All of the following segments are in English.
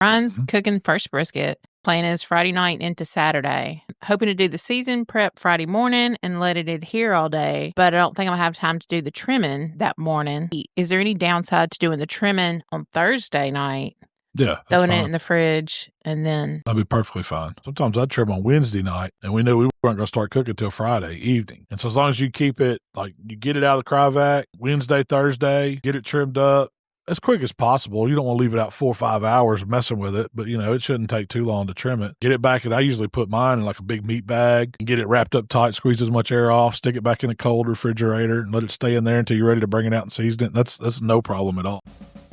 Ryan's cooking first brisket. Plan is Friday night into Saturday. Hoping to do the season prep Friday morning and let it adhere all day, but I don't think I'm going to have time to do the trimming that morning. Is there any downside to doing the trimming on Thursday night? Yeah. Throwing it in the fridge and then... That'd be perfectly fine. Sometimes I'd trim on Wednesday night and we knew we weren't going to start cooking until Friday evening. And so as long as you keep it, like you get it out of the cryovac Wednesday, Thursday, get it trimmed up as quick as possible. You don't want to leave it out 4 or 5 hours messing with it, but it shouldn't take too long to trim it. Get it back, and I usually put mine in like a big meat bag and get it wrapped up tight, squeeze as much air off, stick it back in the cold refrigerator and let it stay in there until you're ready to bring it out and season it. That's no problem at all.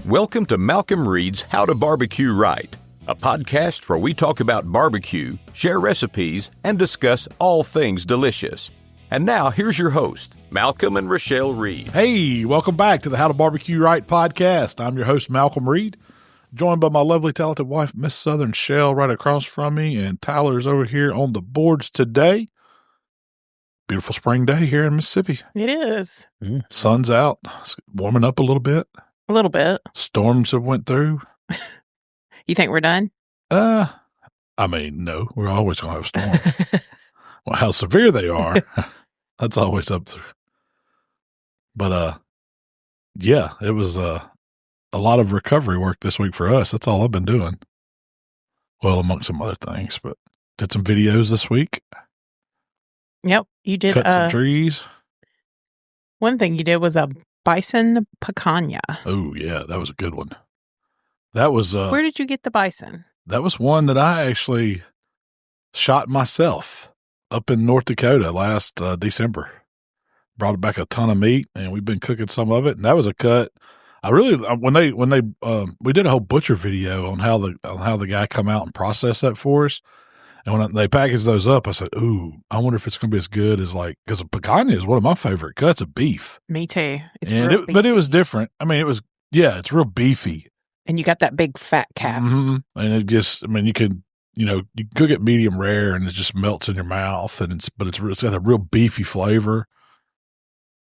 Welcome to Malcom Reed's How to Barbecue Right, a podcast where we talk about barbecue, share recipes, and discuss all things delicious. And now, here's your host, Malcolm and Rochelle Reed. Hey, welcome back to the How to Barbecue Right podcast. I'm your host, Malcolm Reed, joined by my lovely, talented wife, Miss Southern Shell, right across from me, and Tyler's over here on the boards today. Beautiful spring day here in Mississippi. It is. Sun's out. It's warming up a little bit. A little bit. Storms have went through. You think we're done? No. We're always going to have storms. Well, how severe they are, that's always up to. But, yeah, it was a lot of recovery work this week for us. That's all I've been doing. Well, among some other things, but did some videos this week. Yep, you did. Cut some trees. One thing you did was a Bison Picanha. Oh, yeah, that was a good one. That was. Where did you get the bison? That was one that I actually shot myself up in North Dakota last December. Brought back a ton of meat, and we've been cooking some of it. And that was a cut. I really we did a whole butcher video on how the guy come out and process that for us. And when they packaged those up, I said, "Ooh, I wonder if it's going to be as good as because a picanha is one of my favorite cuts of beef." Me too. But it was different. I mean, it's real beefy. And you got that big fat cap. Mm-hmm. And it just, you could. You cook it medium rare and it just melts in your mouth, and it's got a real beefy flavor.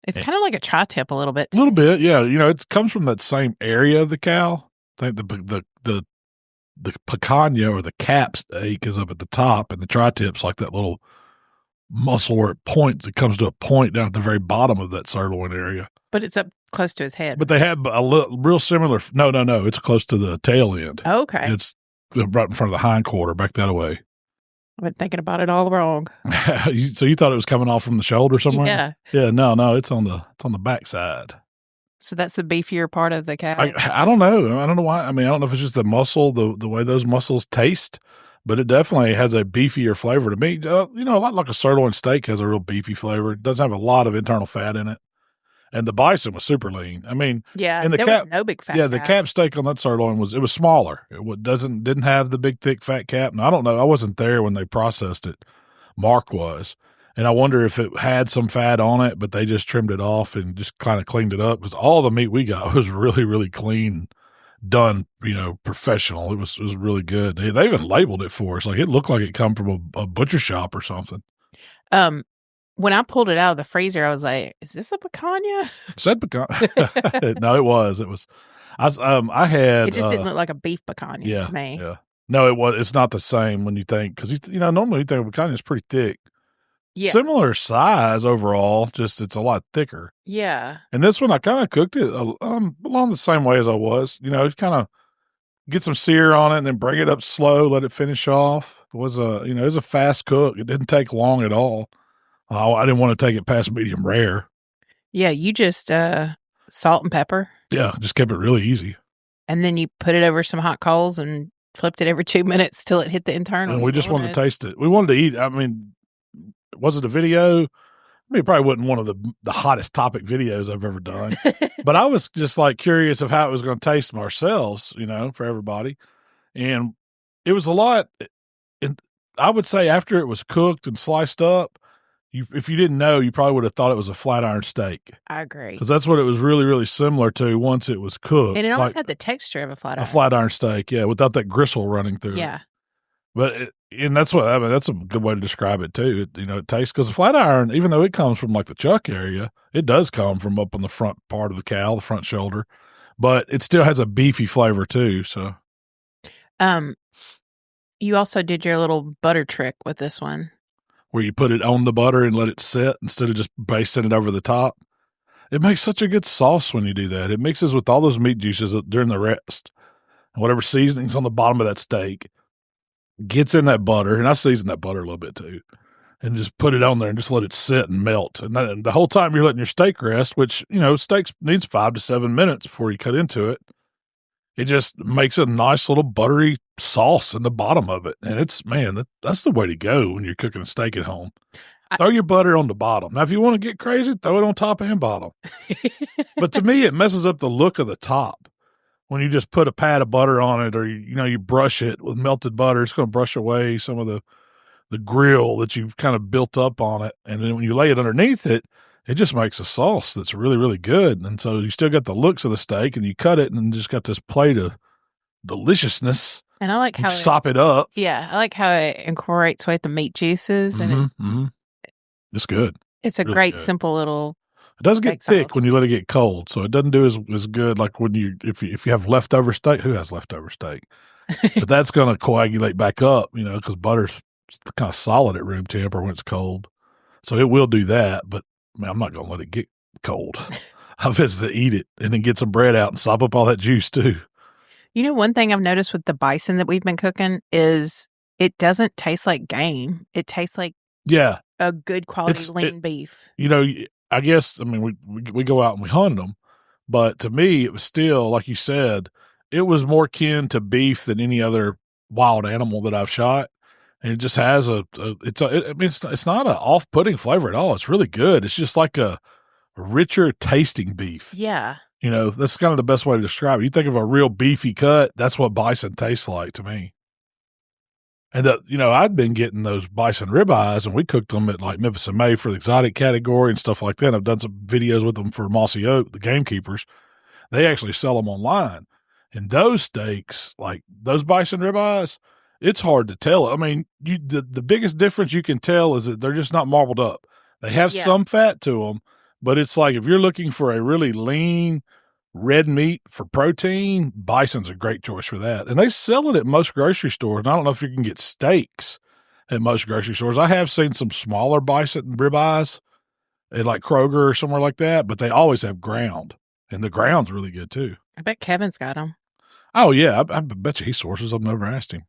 It's kind of like a tri-tip a little bit. A little bit, yeah. It comes from that same area of the cow. I think the picanha or the cap steak is up at the top, and the tri-tip's like that little muscle where it points. It comes to a point down at the very bottom of that sirloin area. But it's up close to his head. But they have a real similar. No. It's close to the tail end. Oh, okay. It's right in front of the hindquarter, back that way. I've been thinking about it all wrong. So you thought it was coming off from the shoulder somewhere? Yeah. Yeah, no, it's on the back side. So that's the beefier part of the cow? I don't know. I don't know why. I don't know if it's just the muscle, the way those muscles taste, but it definitely has a beefier flavor to me. A lot like a sirloin steak has a real beefy flavor. It doesn't have a lot of internal fat in it. And the bison was super lean. Yeah, and there was no big fat cap. The cap steak on that sirloin was smaller. It didn't have the big, thick, fat cap. And I don't know. I wasn't there when they processed it. Mark was. And I wonder if it had some fat on it, but they just trimmed it off and just kind of cleaned it up, because all the meat we got was really, really clean, done, professional. It was really good. They even labeled it for us. Like, it looked like it come from a butcher shop or something. When I pulled it out of the freezer, I was like, "Is this a picanha?" It said picanha. No, it was. It was. I had. It just didn't look like a beef picanha to me. Yeah. No, it was. It's not the same when you think, because normally you think of picanha is pretty thick. Yeah. Similar size overall, just it's a lot thicker. Yeah. And this one, I kind of cooked it along the same way as I was. Kind of get some sear on it and then bring it up slow, let it finish off. It was a fast cook. It didn't take long at all. I didn't want to take it past medium rare. Yeah, you just salt and pepper. Yeah, just kept it really easy. And then you put it over some hot coals and flipped it every 2 minutes till it hit the internal. And we just wanted to taste it. We wanted to eat. Was it a video? It probably wasn't one of the hottest topic videos I've ever done. But I was just curious of how it was going to taste ourselves, for everybody. And it was a lot. And I would say after it was cooked and sliced up, if you didn't know, you probably would have thought it was a flat iron steak. I agree. Because that's what it was really, really similar to once it was cooked. And it almost had the texture of a flat iron. A flat iron steak, yeah, without that gristle running through it. But that's that's a good way to describe it too. It tastes, because the flat iron, even though it comes from the chuck area, it does come from up on the front part of the cow, the front shoulder, but it still has a beefy flavor too. So You also did your little butter trick with this one. Where you put it on the butter and let it sit instead of just basting it over the top. It makes such a good sauce when you do that. It mixes with all those meat juices during the rest. And whatever seasoning's on the bottom of that steak gets in that butter. And I season that butter a little bit too. And just put it on there and just let it sit and melt. And the whole time you're letting your steak rest, which, steak needs 5 to 7 minutes before you cut into it. It just makes a nice little buttery sauce in the bottom of it. And that's the way to go when you're cooking a steak at home. Throw your butter on the bottom. Now, if you want to get crazy, throw it on top and bottom. But to me, it messes up the look of the top. When you just put a pat of butter on it or, you brush it with melted butter, it's going to brush away some of the grill that you've kind of built up on it. And then when you lay it underneath it, it just makes a sauce that's really, really good. And so you still got the looks of the steak and you cut it and just got this plate of deliciousness. And I like how you sop it up. Yeah. I like how it incorporates with the meat juices. And it's good. It's a really great, simple little. It doesn't get thick sauce when you let it get cold. So it doesn't do as good like when if you have leftover steak. Who has leftover steak? But that's going to coagulate back up, because butter's kind of solid at room temp or when it's cold. So it will do that, but I'm not going to let it get cold. I visit to eat it and then get some bread out and sop up all that juice too. One thing I've noticed with the bison that we've been cooking is it doesn't taste like game. It tastes like a good quality lean beef. I guess, we go out and we hunt them, but to me, it was still, like you said, it was more kin to beef than any other wild animal that I've shot. And it just has it's not an off-putting flavor at all. It's really good. It's just like a richer tasting beef. Yeah. That's kind of the best way to describe it. You think of a real beefy cut, that's what bison tastes like to me. And I'd been getting those bison ribeyes and we cooked them at like Memphis and May for the exotic category and stuff like that. I've done some videos with them for Mossy Oak, the gamekeepers. They actually sell them online. And those steaks, like those bison ribeyes, it's hard to tell. The biggest difference you can tell is that they're just not marbled up. They have some fat to them, but it's like if you're looking for a really lean red meat for protein, bison's a great choice for that. And they sell it at most grocery stores. And I don't know if you can get steaks at most grocery stores. I have seen some smaller bison ribeyes at like Kroger or somewhere like that, but they always have ground. And the ground's really good too. I bet Kevin's got them. Oh, yeah. I bet you he sources. I've never asked him.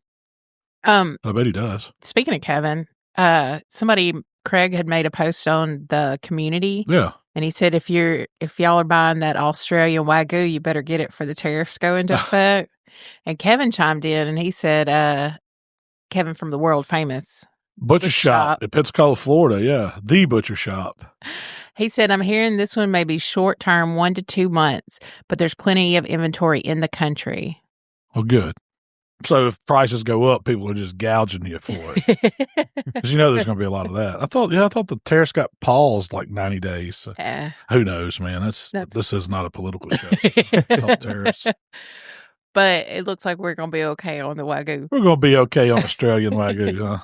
I bet he does. Speaking of Kevin, Craig had made a post on the community. Yeah. And he said, if y'all are buying that Australian Wagyu, you better get it for the tariffs go into effect. And Kevin chimed in and he said, Kevin from the world famous Butcher Shop at Pensacola, Florida. Yeah. The Butcher Shop. He said, I'm hearing this one may be short term, 1 to 2 months, but there's plenty of inventory in the country. Well, good. So if prices go up, people are just gouging you for it. Because there's going to be a lot of that. I thought the tariffs got paused like 90 days. So who knows, man? This is not a political show. It's all tariffs. But it looks like we're going to be okay on the Wagyu. We're going to be okay on Australian Wagyu, huh?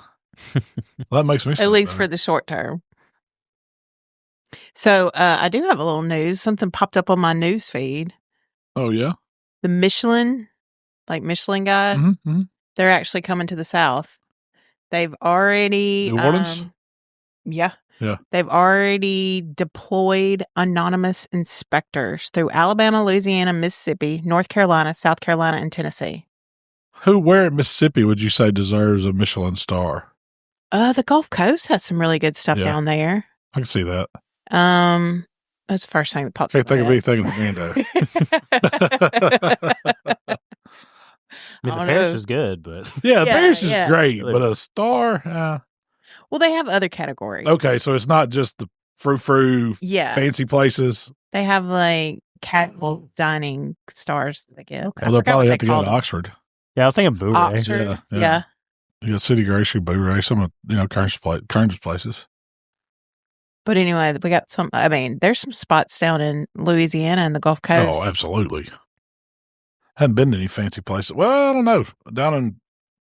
Well, that makes me at least for the short term. So I do have a little news. Something popped up on my news feed. Oh, yeah? The Michelin guy, they're actually coming to the South. They've already... New Orleans? Yeah. Yeah. They've already deployed anonymous inspectors through Alabama, Louisiana, Mississippi, North Carolina, South Carolina, and Tennessee. Where in Mississippi would you say deserves a Michelin star? The Gulf Coast has some really good stuff down there. I can see that. That's the first thing that pops up. I can't think of anything in Orlando. The Paris is good, but... Yeah, the Paris is great, but a star... Well, they have other categories. Okay, so it's not just the frou-frou fancy places. They have like casual dining stars that they get. Okay. Well, they'll probably have to go to Oxford. Yeah, I was thinking Bouray. Oxford, yeah. You got City Grocery, Bouray, some of, Kearns places. But anyway, we got there's some spots down in Louisiana and the Gulf Coast. Oh, absolutely. Haven't been to any fancy places. Well, I don't know. Down in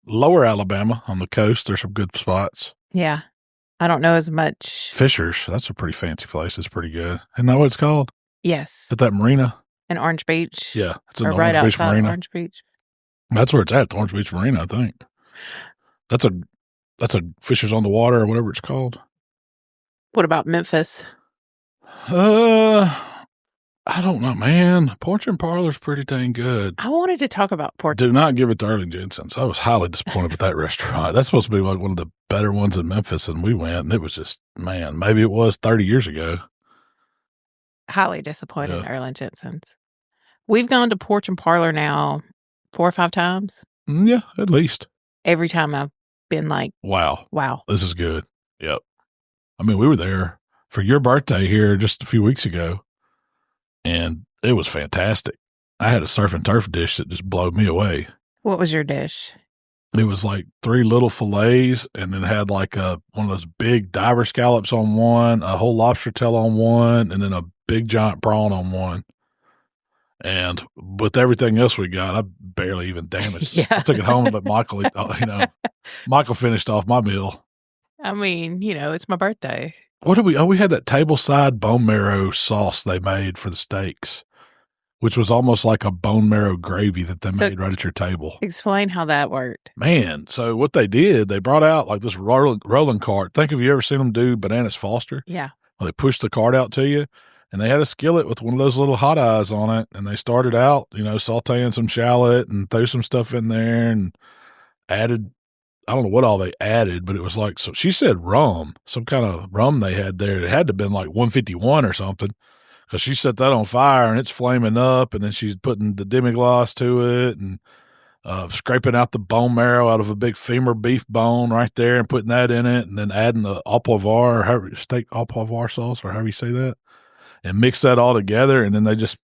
lower Alabama on the coast, there's some good spots. Yeah. I don't know as much. Fisher's, that's a pretty fancy place. It's pretty good. Isn't that what it's called? Yes. At that marina? In Orange Beach. Yeah. It's in or the right Orange Beach outside Marina. Orange Beach. That's where it's at, Orange Beach Marina, I think. That's a Fishers on the Water or whatever it's called. What about Memphis? I don't know, man. Porch and Parlor's pretty dang good. I wanted to talk about Porch. Do not give it to Erling Jensen's. I was highly disappointed with that restaurant. That's supposed to be like one of the better ones in Memphis, and we went, and it was just, man, maybe it was 30 years ago. Highly disappointed in Erling Jensen's. We've gone to Porch and Parlor now 4 or 5 times. Yeah, at least. Every time I've been like, wow, this is good. Yep. I mean, we were there for your birthday here just a few weeks ago, and it was fantastic. I had a surf and turf dish that just blew me away. What was your dish? It was like 3 little fillets, and then had like one of those big diver scallops on one, a whole lobster tail on one, and then a big giant prawn on one. And with everything else we got, I barely even damaged it. I took it home and let Michael eat. Michael finished off my meal. I mean, it's my birthday. What did we? Oh, we had that tableside bone marrow sauce they made for the steaks, which was almost like a bone marrow gravy that they made right at your table. Explain how that worked. Man, so what they did, they brought out like this rolling cart. Have you ever seen them do Bananas Foster? Yeah. Well, they push the cart out to you, and they had a skillet with one of those little hot eyes on it, and they started out, sauteing some shallot and threw some stuff in there and added, I don't know what all they added, but it was like, so she said rum, some kind of rum they had there. It had to have been like 151 or something, because she set that on fire and it's flaming up, and then she's putting the demi-glace to it and scraping out the bone marrow out of a big femur beef bone right there and putting that in it, and then adding the au poivre, steak au poivre sauce, or however you say that, and mix that all together, and then they just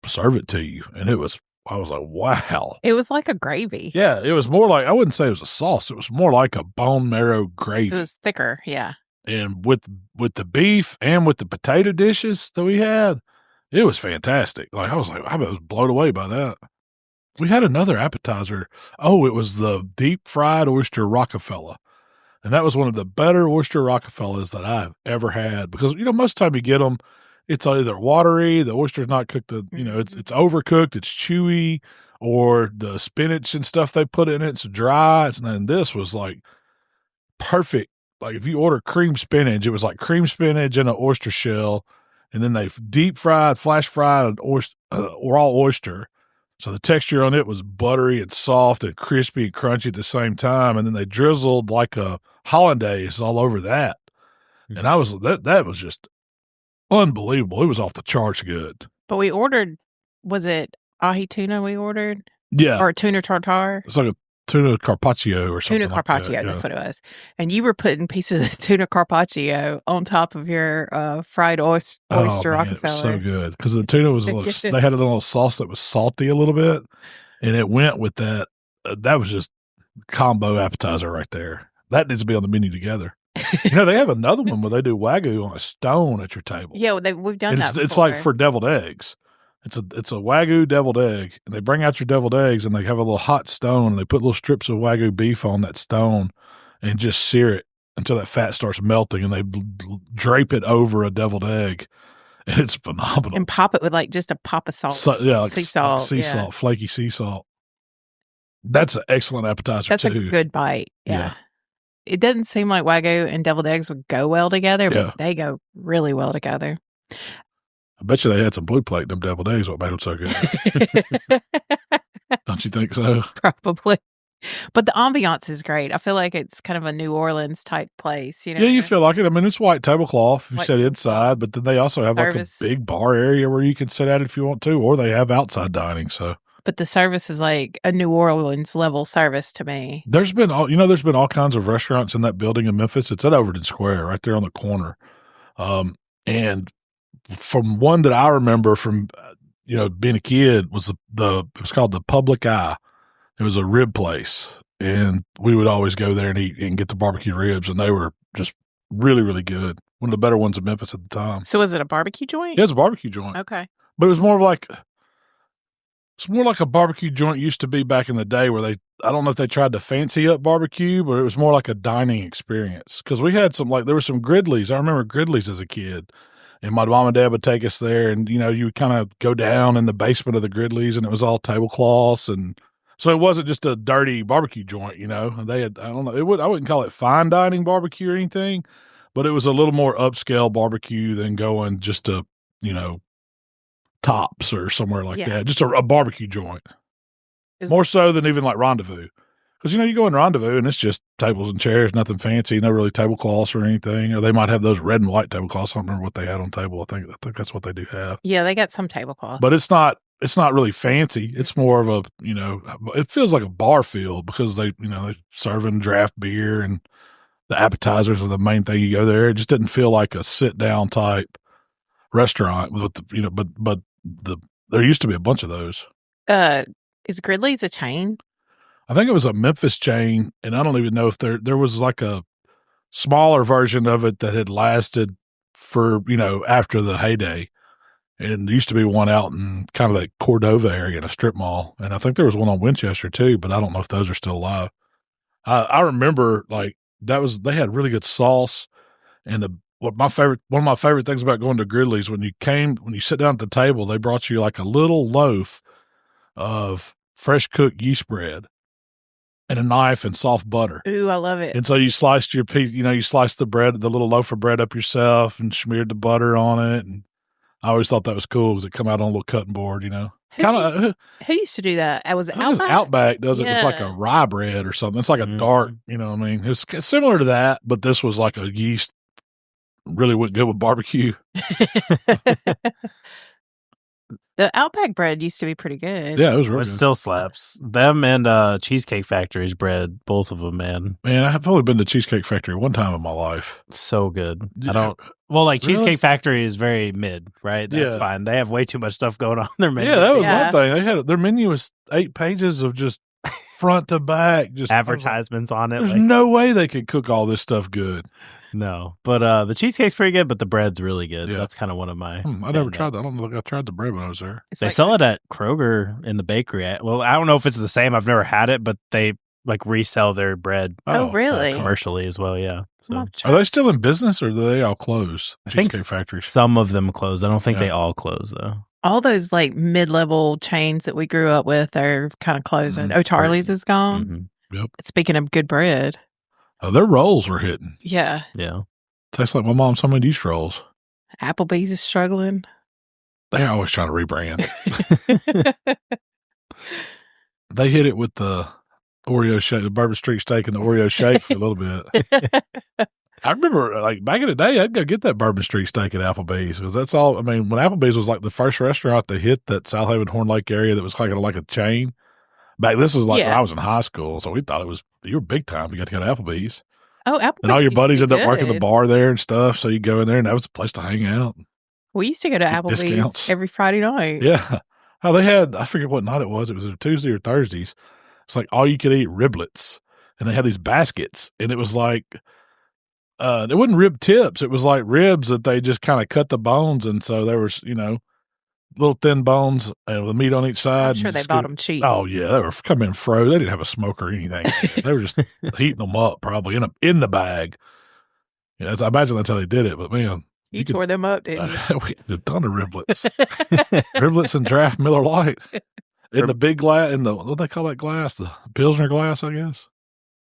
serve it to you. And I was like, wow. It was like a gravy. Yeah, it was more like, I wouldn't say it was a sauce. It was more like a bone marrow gravy. It was thicker, yeah. And with the beef and with the potato dishes that we had, it was fantastic. Like, I was blown away by that. We had another appetizer. Oh, it was the deep fried oyster Rockefeller. And that was one of the better oyster Rockefellers that I've ever had, because, most of the time you get them, it's either watery, the oyster's not cooked, it's overcooked, it's chewy, or the spinach and stuff they put in it's dry. And this was like perfect. Like if you order cream spinach, it was like cream spinach in an oyster shell, and then they flash fried an oyster, raw oyster. So the texture on it was buttery and soft and crispy and crunchy at the same time. And then they drizzled like a hollandaise all over that. And that was just unbelievable. It was off the charts good. But we ordered, was it ahi tuna we ordered? Yeah. Or tuna tartare? It's like a tuna carpaccio or something. Tuna carpaccio, that's what it was. And you were putting pieces of tuna carpaccio on top of your fried oyster Rockefeller. It was so good, because the tuna was they had a little sauce that was salty a little bit, and it went with that. That was just combo appetizer right there. That needs to be on the menu together. They have another one where they do Wagyu on a stone at your table. Yeah, we've done that before. It's like for deviled eggs. It's a Wagyu deviled egg, and they bring out your deviled eggs, and they have a little hot stone, and they put little strips of Wagyu beef on that stone and just sear it until that fat starts melting, and they drape it over a deviled egg, and it's phenomenal. And pop it with like just a pop of salt. Sea salt. Salt, flaky sea salt. That's an excellent appetizer, That's too. That's a good bite. Yeah. It doesn't seem like Wagyu and deviled eggs would go well together, but they go really well together. I bet you they had some blue plate in them deviled eggs, what made them so good. Don't you think so? Probably. But the ambiance is great. I feel like it's kind of a New Orleans type place. Yeah, you feel like it. I mean, it's white tablecloth, you sit inside, but then they also have like a big bar area where you can sit at it if you want to, or they have outside dining. So, but the service is like a New Orleans level service to me. There's been all kinds of restaurants in that building in Memphis. It's at Overton Square, right there on the corner. And from one that I remember from, being a kid was it was called the Public Eye. It was a rib place, and we would always go there and eat and get the barbecue ribs, and they were just really, really good. One of the better ones in Memphis at the time. So was it a barbecue joint? Yeah, it was a barbecue joint. Okay. But it was more like a barbecue joint used to be back in the day, where I don't know if they tried to fancy up barbecue, but it was more like a dining experience. Because we had there were some Gridleys. I remember Gridleys as a kid. And my mom and dad would take us there, and, you would kind of go down in the basement of the Gridleys, and it was all tablecloths and So it wasn't just a dirty barbecue joint, you know. They had, I don't know, I wouldn't call it fine dining barbecue or anything, but it was a little more upscale barbecue than going just to, you know, Tops or somewhere like that. Just a barbecue joint. More so than even like Rendezvous. Because, you know, you go in Rendezvous and it's just tables and chairs, nothing fancy, no really tablecloths or anything. Or they might have those red and white tablecloths. I don't remember what they had on table. I think that's what they do have. Yeah, they got some tablecloth. But it's not really fancy. It's more of a, you know, it feels like a bar feel because they, you know, they're serving draft beer and the appetizers are the main thing you go there. It just didn't feel like a sit down type restaurant with the, you know, but there used to be a bunch of those. Is Gridley's a chain? I think it was a Memphis chain, and I don't even know if there was like a smaller version of it that had lasted for, you know, after the heyday. And there used to be one out in kind of the Cordova area in a strip mall. And I think there was one on Winchester too, but I don't know if those are still alive. I remember like they had really good sauce. And one of my favorite things about going to Gridley's, when you sit down at the table, they brought you like a little loaf of fresh cooked yeast bread and a knife and soft butter. Ooh, I love it. And so you sliced your piece, you know, you sliced the little loaf of bread up yourself and smeared the butter on it. And I always thought that was cool because it come out on a little cutting board, you know. Who used to do that? Was it Outback? Outback does it with like a rye bread or something. It's like a dark, you know what I mean? It's similar to that, but this was like a yeast, really went good with barbecue. The Outback bread used to be pretty good. Yeah, it was really good. It still slaps. Them and Cheesecake Factory's bread, both of them, man. Man, I have only been to Cheesecake Factory one time in my life. So good. Yeah. Cheesecake Factory is very mid, right? That's fine. They have way too much stuff going on their menu. Yeah, that was one thing. They had their menu was 8 pages of just front to back, just advertisements on it. There's no way they could cook all this stuff good. No, but the cheesecake's pretty good, but the bread's really good. Yeah. That's kind of one of my. I never tried that. I don't know. I tried the bread when I was there. They sell it at Kroger in the bakery. Well, I don't know if it's the same. I've never had it, but they like resell their bread. Oh, really? Commercially as well. Yeah. So. Are they still in business or do they all close? I think factories. Some of them close. I don't think they all close though. All those like mid-level chains that we grew up with are kind of closing. Mm-hmm. Oh, Charlie's is gone. Mm-hmm. Yep. Speaking of good bread. Oh, their rolls were hitting. Yeah. Yeah. Tastes like my mom's homemade yeast rolls. Applebee's is struggling. They're always trying to rebrand. They hit it with the Oreo shake, the bourbon streak steak and the Oreo shake for a little bit. I remember, like, back in the day, I'd go get that bourbon streak steak at Applebee's because that's all. I mean, when Applebee's was like the first restaurant to hit that South Haven Horn Lake area that was kind of like a chain. This was like when I was in high school, so we thought you were big time. You got to go to Applebee's. Oh, Applebee's. And all your buddies end up working the bar there and stuff, so you go in there and that was a place to hang out. We used to go to Applebee's discounts every Friday night. Yeah. Oh, they had, I forget what night it was. It was Tuesday or Thursdays. It's like all you could eat riblets. And they had these baskets. And it was like, it wasn't rib tips. It was like ribs that they just kind of cut the bones. And so there was, you know, little thin bones and the meat on each side. I'm sure they bought them cheap. Oh, yeah. They were coming in frozen. They didn't have a smoker or anything. They were just heating them up probably in the bag. Yeah, I imagine that's how they did it. But, man. You tore them up, didn't you? We had a ton of riblets. Riblets and draft Miller Lite. In the big glass, what do they call that glass? The Pilsner glass, I guess.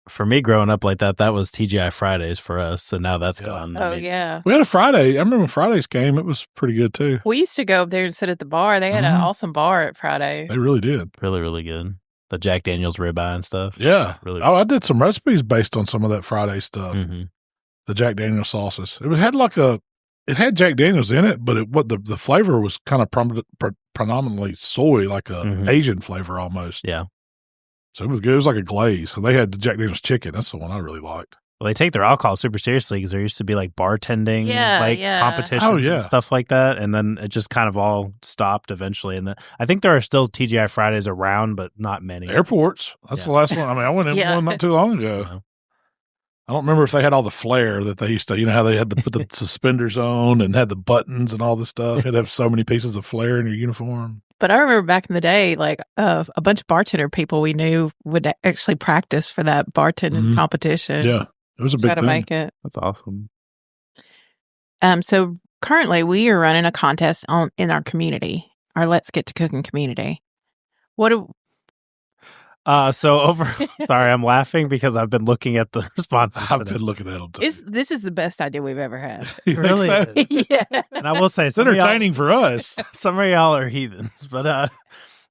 For me, growing up like that was TGI Fridays for us. So now that's gone. Oh, yeah. We had a Friday. I remember when Fridays came. It was pretty good, too. We used to go up there and sit at the bar. They had an awesome bar at Friday. They really did. Really, really good. The Jack Daniels ribeye and stuff. Yeah. Really. Oh, I did some recipes based on some of that Friday stuff. Mm-hmm. The Jack Daniels sauces. It had Jack Daniels in it, but the flavor was kind of predominantly soy, like a Asian flavor almost. Yeah. So it was good. It was like a glaze. So they had the Jack Daniels chicken. That's the one I really liked. Well, they take their alcohol super seriously because there used to be like bartending, competitions and stuff like that. And then it just kind of all stopped eventually. And I think there are still TGI Fridays around, but not many. Airports. That's the last one. I mean, I went in one not too long ago. Yeah. I don't remember if they had all the flair that they used to, you know, how they had to put the suspenders on and had the buttons and all this stuff. You'd have so many pieces of flair in your uniform. But I remember back in the day, like a bunch of bartender people we knew would actually practice for that bartending competition. Yeah, it was a big thing. Try to make it. That's awesome. So currently we are running a contest in our community, our Let's Get to Cooking community. Sorry, I'm laughing because I've been looking at the responses. I've been looking at them too. This is the best idea we've ever had. Really? So? Yeah. And I will say, it's entertaining for us. Some of y'all are heathens, but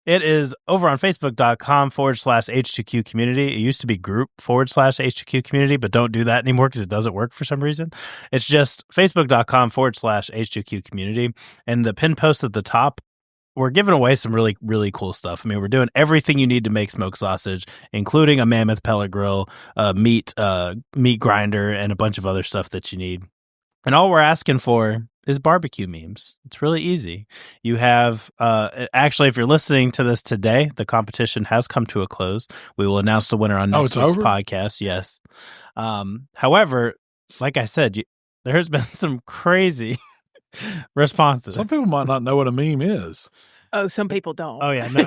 it is over on Facebook.com/H2Q community. It used to be group/H2Q community, but don't do that anymore because it doesn't work for some reason. It's just Facebook.com/H2Q community. And the pin post at the top, we're giving away some really, really cool stuff. I mean, we're doing everything you need to make smoked sausage, including a mammoth pellet grill, meat grinder, and a bunch of other stuff that you need. And all we're asking for is barbecue memes. It's really easy. You have, actually, if you're listening to this today, the competition has come to a close. We will announce the winner on next week's podcast. Yes. However, like I said, there has been some crazy responses. Some people might not know what a meme is. Oh, some people don't. Oh, yeah. No.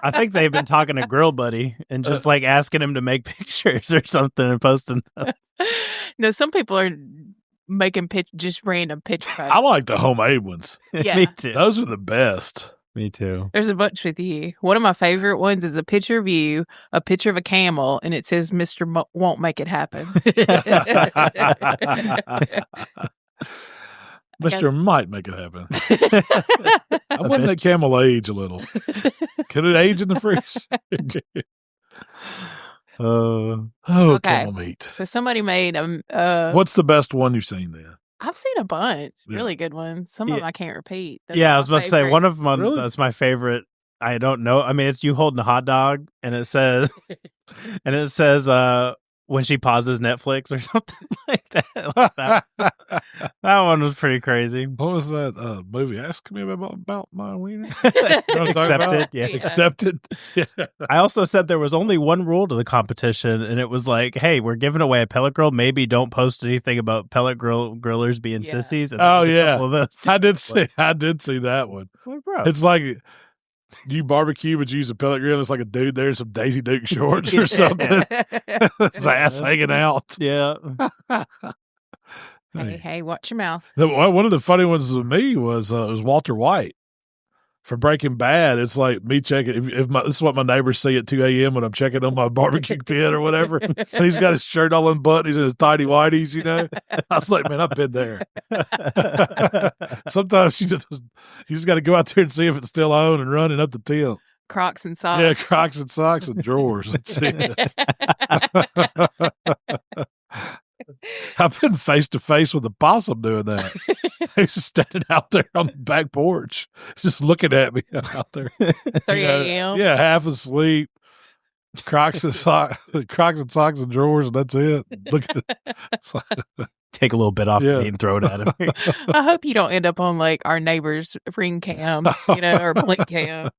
I think they've been talking to Grill Buddy and just like asking him to make pictures or something and posting them. No, some people are making just random picture posts. I like the homemade ones. Yeah. Me too. Those are the best. Me too. There's a bunch with you. One of my favorite ones is a picture of you, a picture of a camel, and it says, Mr. Won't make it happen. Mr. Might make it happen. I want that camel age a little. Could it age in the fridge? Okay. Camel meat. So somebody made What's the best one you've seen then? I've seen a bunch. Yeah. Really good ones. Some of them I can't repeat. Yeah, I was about to say, one of them Really? that's my favorite. I don't know. I mean, it's you holding a hot dog, and it says, when she pauses Netflix or something like that. That one was pretty crazy. What was that movie? Ask me about my wiener. Accepted. Yeah. Accepted. Yeah. I also said there was only one rule to the competition, and it was like, hey, we're giving away a pellet grill. Maybe don't post anything about pellet grillers being sissies. And oh yeah, I did see that one. Well, bro. It's like you barbecue, but you use a pellet grill. It's like a dude there in some Daisy Duke shorts or something. His ass hanging out. Yeah. Hey, watch your mouth. One of the funny ones with me was it was Walter White for Breaking Bad. It's like me checking this is what my neighbors see at 2 a.m. when I'm checking on my barbecue pit or whatever. And he's got his shirt all unbuttoned. He's in his tidy whities, you know. I was like, man, I've been there. Sometimes you just got to go out there and see if it's still on and running up the tent. Crocs and socks. Yeah, Crocs and socks and drawers. That's it. I've been face to face with a possum doing that. He's just standing out there on the back porch, just looking at me out there. 3 a.m. Yeah, half asleep. Crocs and socks and drawers, and that's it. Look at Take a little bit off the meat and throw it at him. I hope you don't end up on like our neighbor's ring cam, or blink cam.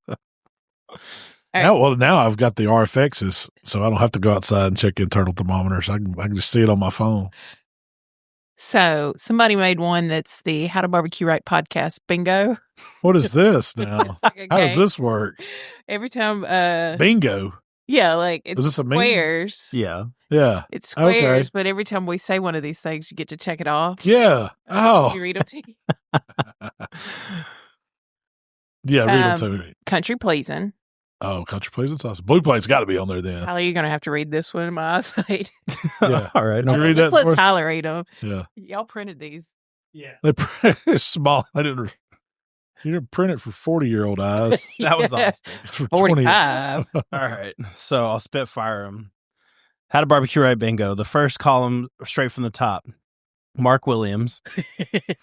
Now I've got the RFXs, so I don't have to go outside and check internal thermometers. I can just see it on my phone. So somebody made one that's the How to BBQ Right Podcast bingo. What is this now? Like how does this work? Every time, bingo. Yeah, like it's is this a squares. Yeah. It's squares, but every time we say one of these things, you get to check it off. Yeah. Oh. You read them to you. Yeah, read them to me. Country pleasing. Oh, country pleasing sausage. Blue plate's got to be on there then. Tyler, you're going to have to read this one in my eyeside. Yeah. All right. You read that Let Tyler read them. Yeah. Y'all printed these. Yeah. It's small. You didn't print it for 40-year-old eyes. That was awesome. For 45. All right. So I'll spitfire them. How to BBQ Right bingo. The first column straight from the top. Mark Williams.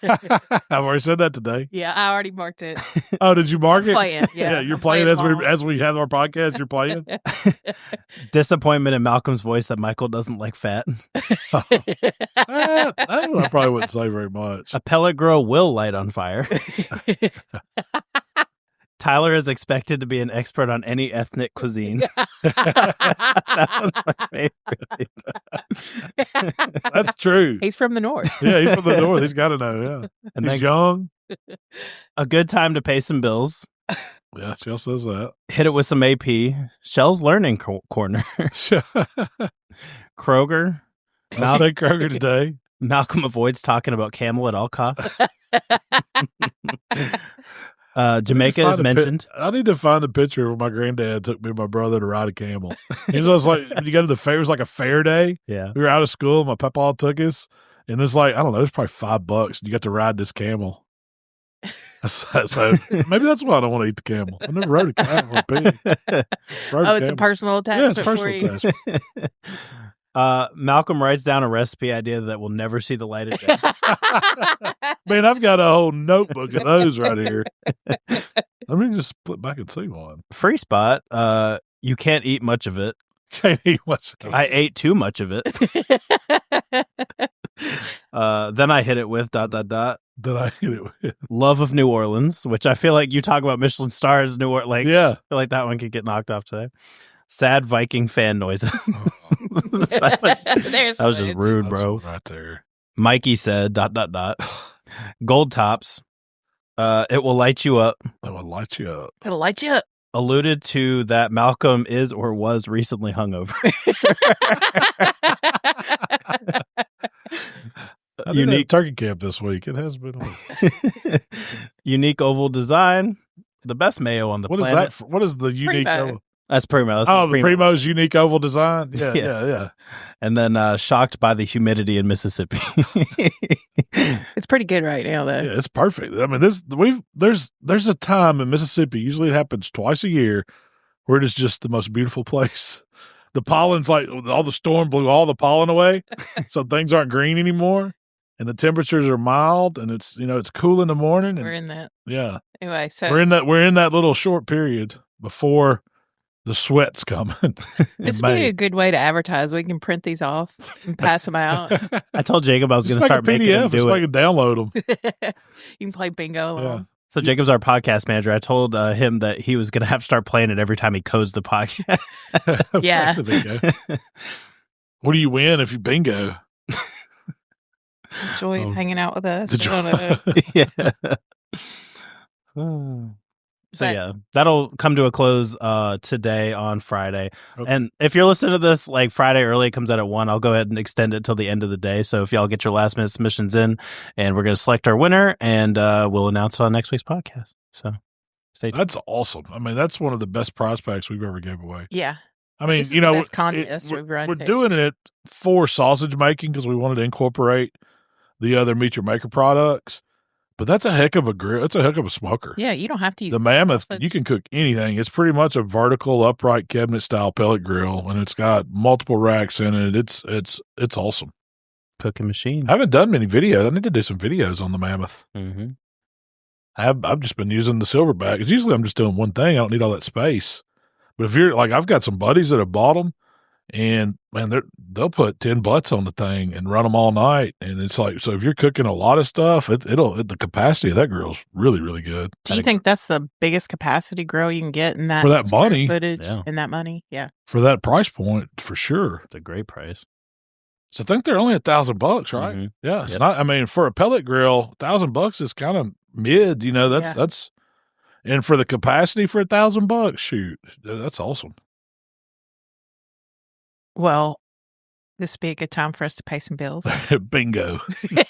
I've already said that today. Yeah, I already marked it. Oh, did you mark it? Playing, yeah. You're playing as we have our podcast. You're playing. Disappointment in Malcolm's voice that Michael doesn't like fat. I probably wouldn't say very much. A pellet grill will light on fire. Tyler is expected to be an expert on any ethnic cuisine. That one's my favorite. That's true. He's from the north. Yeah, he's from the north. He's got to know. Yeah, and he's young. A good time to pay some bills. Yeah, Shell says that. Hit it with some AP. Shell's learning corner. Kroger. I'll take Kroger today. Malcolm avoids talking about camel at all costs. Jamaica is mentioned. I need to find the picture where my granddad took me and my brother to ride a camel. He was like, you go to the fair, it was like a fair day. Yeah. We were out of school, my papa took us, and it's like, I don't know, it's probably $5. You got to ride this camel. So maybe that's why I don't want to eat the camel. I never rode a camel. It's a personal attachment. Yeah, it's personal attachment. Malcolm writes down a recipe idea that will never see the light of day. Man, I've got a whole notebook of those right here. Let me just flip back and see one. Free spot. You can't eat much of it. Can't eat much of it. I ate too much of it. Then I hit it with ... That I hit it with. Love of New Orleans, which I feel like you talk about Michelin stars, New Orleans. Like, yeah. I feel like that one could get knocked off today. Sad Viking fan noises. that was just rude, bro. Right there. Mikey said ... Gold tops. It will light you up. It will light you up. It'll light you up. Alluded to that Malcolm is or was recently hungover. Unique turkey camp this week. It has been. Unique oval design. The best mayo on the planet. What is that? What is the unique oval? That's Primo. That's the Primo's unique oval design. Yeah. And then shocked by the humidity in Mississippi. It's pretty good right now, though. Yeah, it's perfect. I mean, there's a time in Mississippi. Usually, it happens twice a year, where it is just the most beautiful place. The pollen's like all the storm blew all the pollen away, so things aren't green anymore, and the temperatures are mild, and it's cool in the morning. And, we're in that. Yeah. Anyway, so we're in that little short period before the sweat's coming. This would be a good way to advertise. We can print these off and pass them out. I told Jacob I was going to start making them do it. I can download them. You can play bingo along. Yeah. So Jacob's our podcast manager. I told him that he was going to have to start playing it every time he codes the podcast. Yeah. What do you win if you bingo? Joy of hanging out with us. Yeah. So yeah, that'll come to a close today on Friday. Okay. And if you're listening to this like Friday early, it comes out at 1. I'll go ahead and extend it till the end of the day. So if y'all get your last minute submissions in, and we're going to select our winner, and we'll announce it on next week's podcast. So stay tuned. That's awesome. I mean, that's one of the best prize packs we've ever gave away. Yeah. I mean, we're doing it for sausage making because we wanted to incorporate the other Meet Your Maker products. But that's a heck of a grill. It's a heck of a smoker. Yeah, you don't have to use the Mammoth. You can cook anything. It's pretty much a vertical, upright cabinet style pellet grill, and it's got multiple racks in it. It's awesome. Cooking machine. I haven't done many videos. I need to do some videos on the Mammoth. Mm-hmm. I've just been using the Silverback. Because usually I'm just doing one thing. I don't need all that space. But if you're like, I've got some buddies that have bought them, and man, they'll put 10 butts on the thing and run them all night. And it's like, so if you're cooking a lot of stuff, the capacity of that grill is really, really good. Do you think that's the biggest capacity grill you can get in that for that money footage and that money? Yeah, for that price point, for sure. It's a great price. So I think they're only $1,000, right? Mm-hmm. Yeah, it's not. I mean, for a pellet grill, $1,000 is kind of mid. That's, and for the capacity for $1,000, shoot, that's awesome. Well, this would be a good time for us to pay some bills. Bingo. The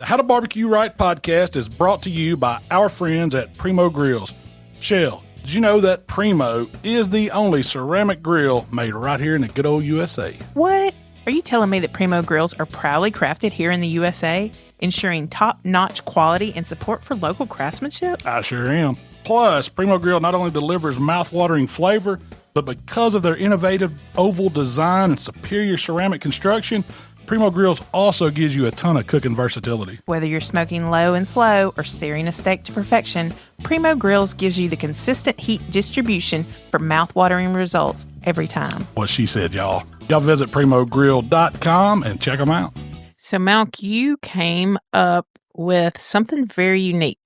How to BBQ Right podcast is brought to you by our friends at Primo Grills. Shell, did you know that Primo is the only ceramic grill made right here in the good old USA? What? Are you telling me that Primo Grills are proudly crafted here in the USA, ensuring top-notch quality and support for local craftsmanship? I sure am. Plus, Primo Grill not only delivers mouth-watering flavor, but because of their innovative oval design and superior ceramic construction, Primo Grills also gives you a ton of cooking versatility. Whether you're smoking low and slow or searing a steak to perfection, Primo Grills gives you the consistent heat distribution for mouth-watering results every time. What she said, y'all. Y'all visit PrimoGrill.com and check them out. So, Malc, you came up with something very unique.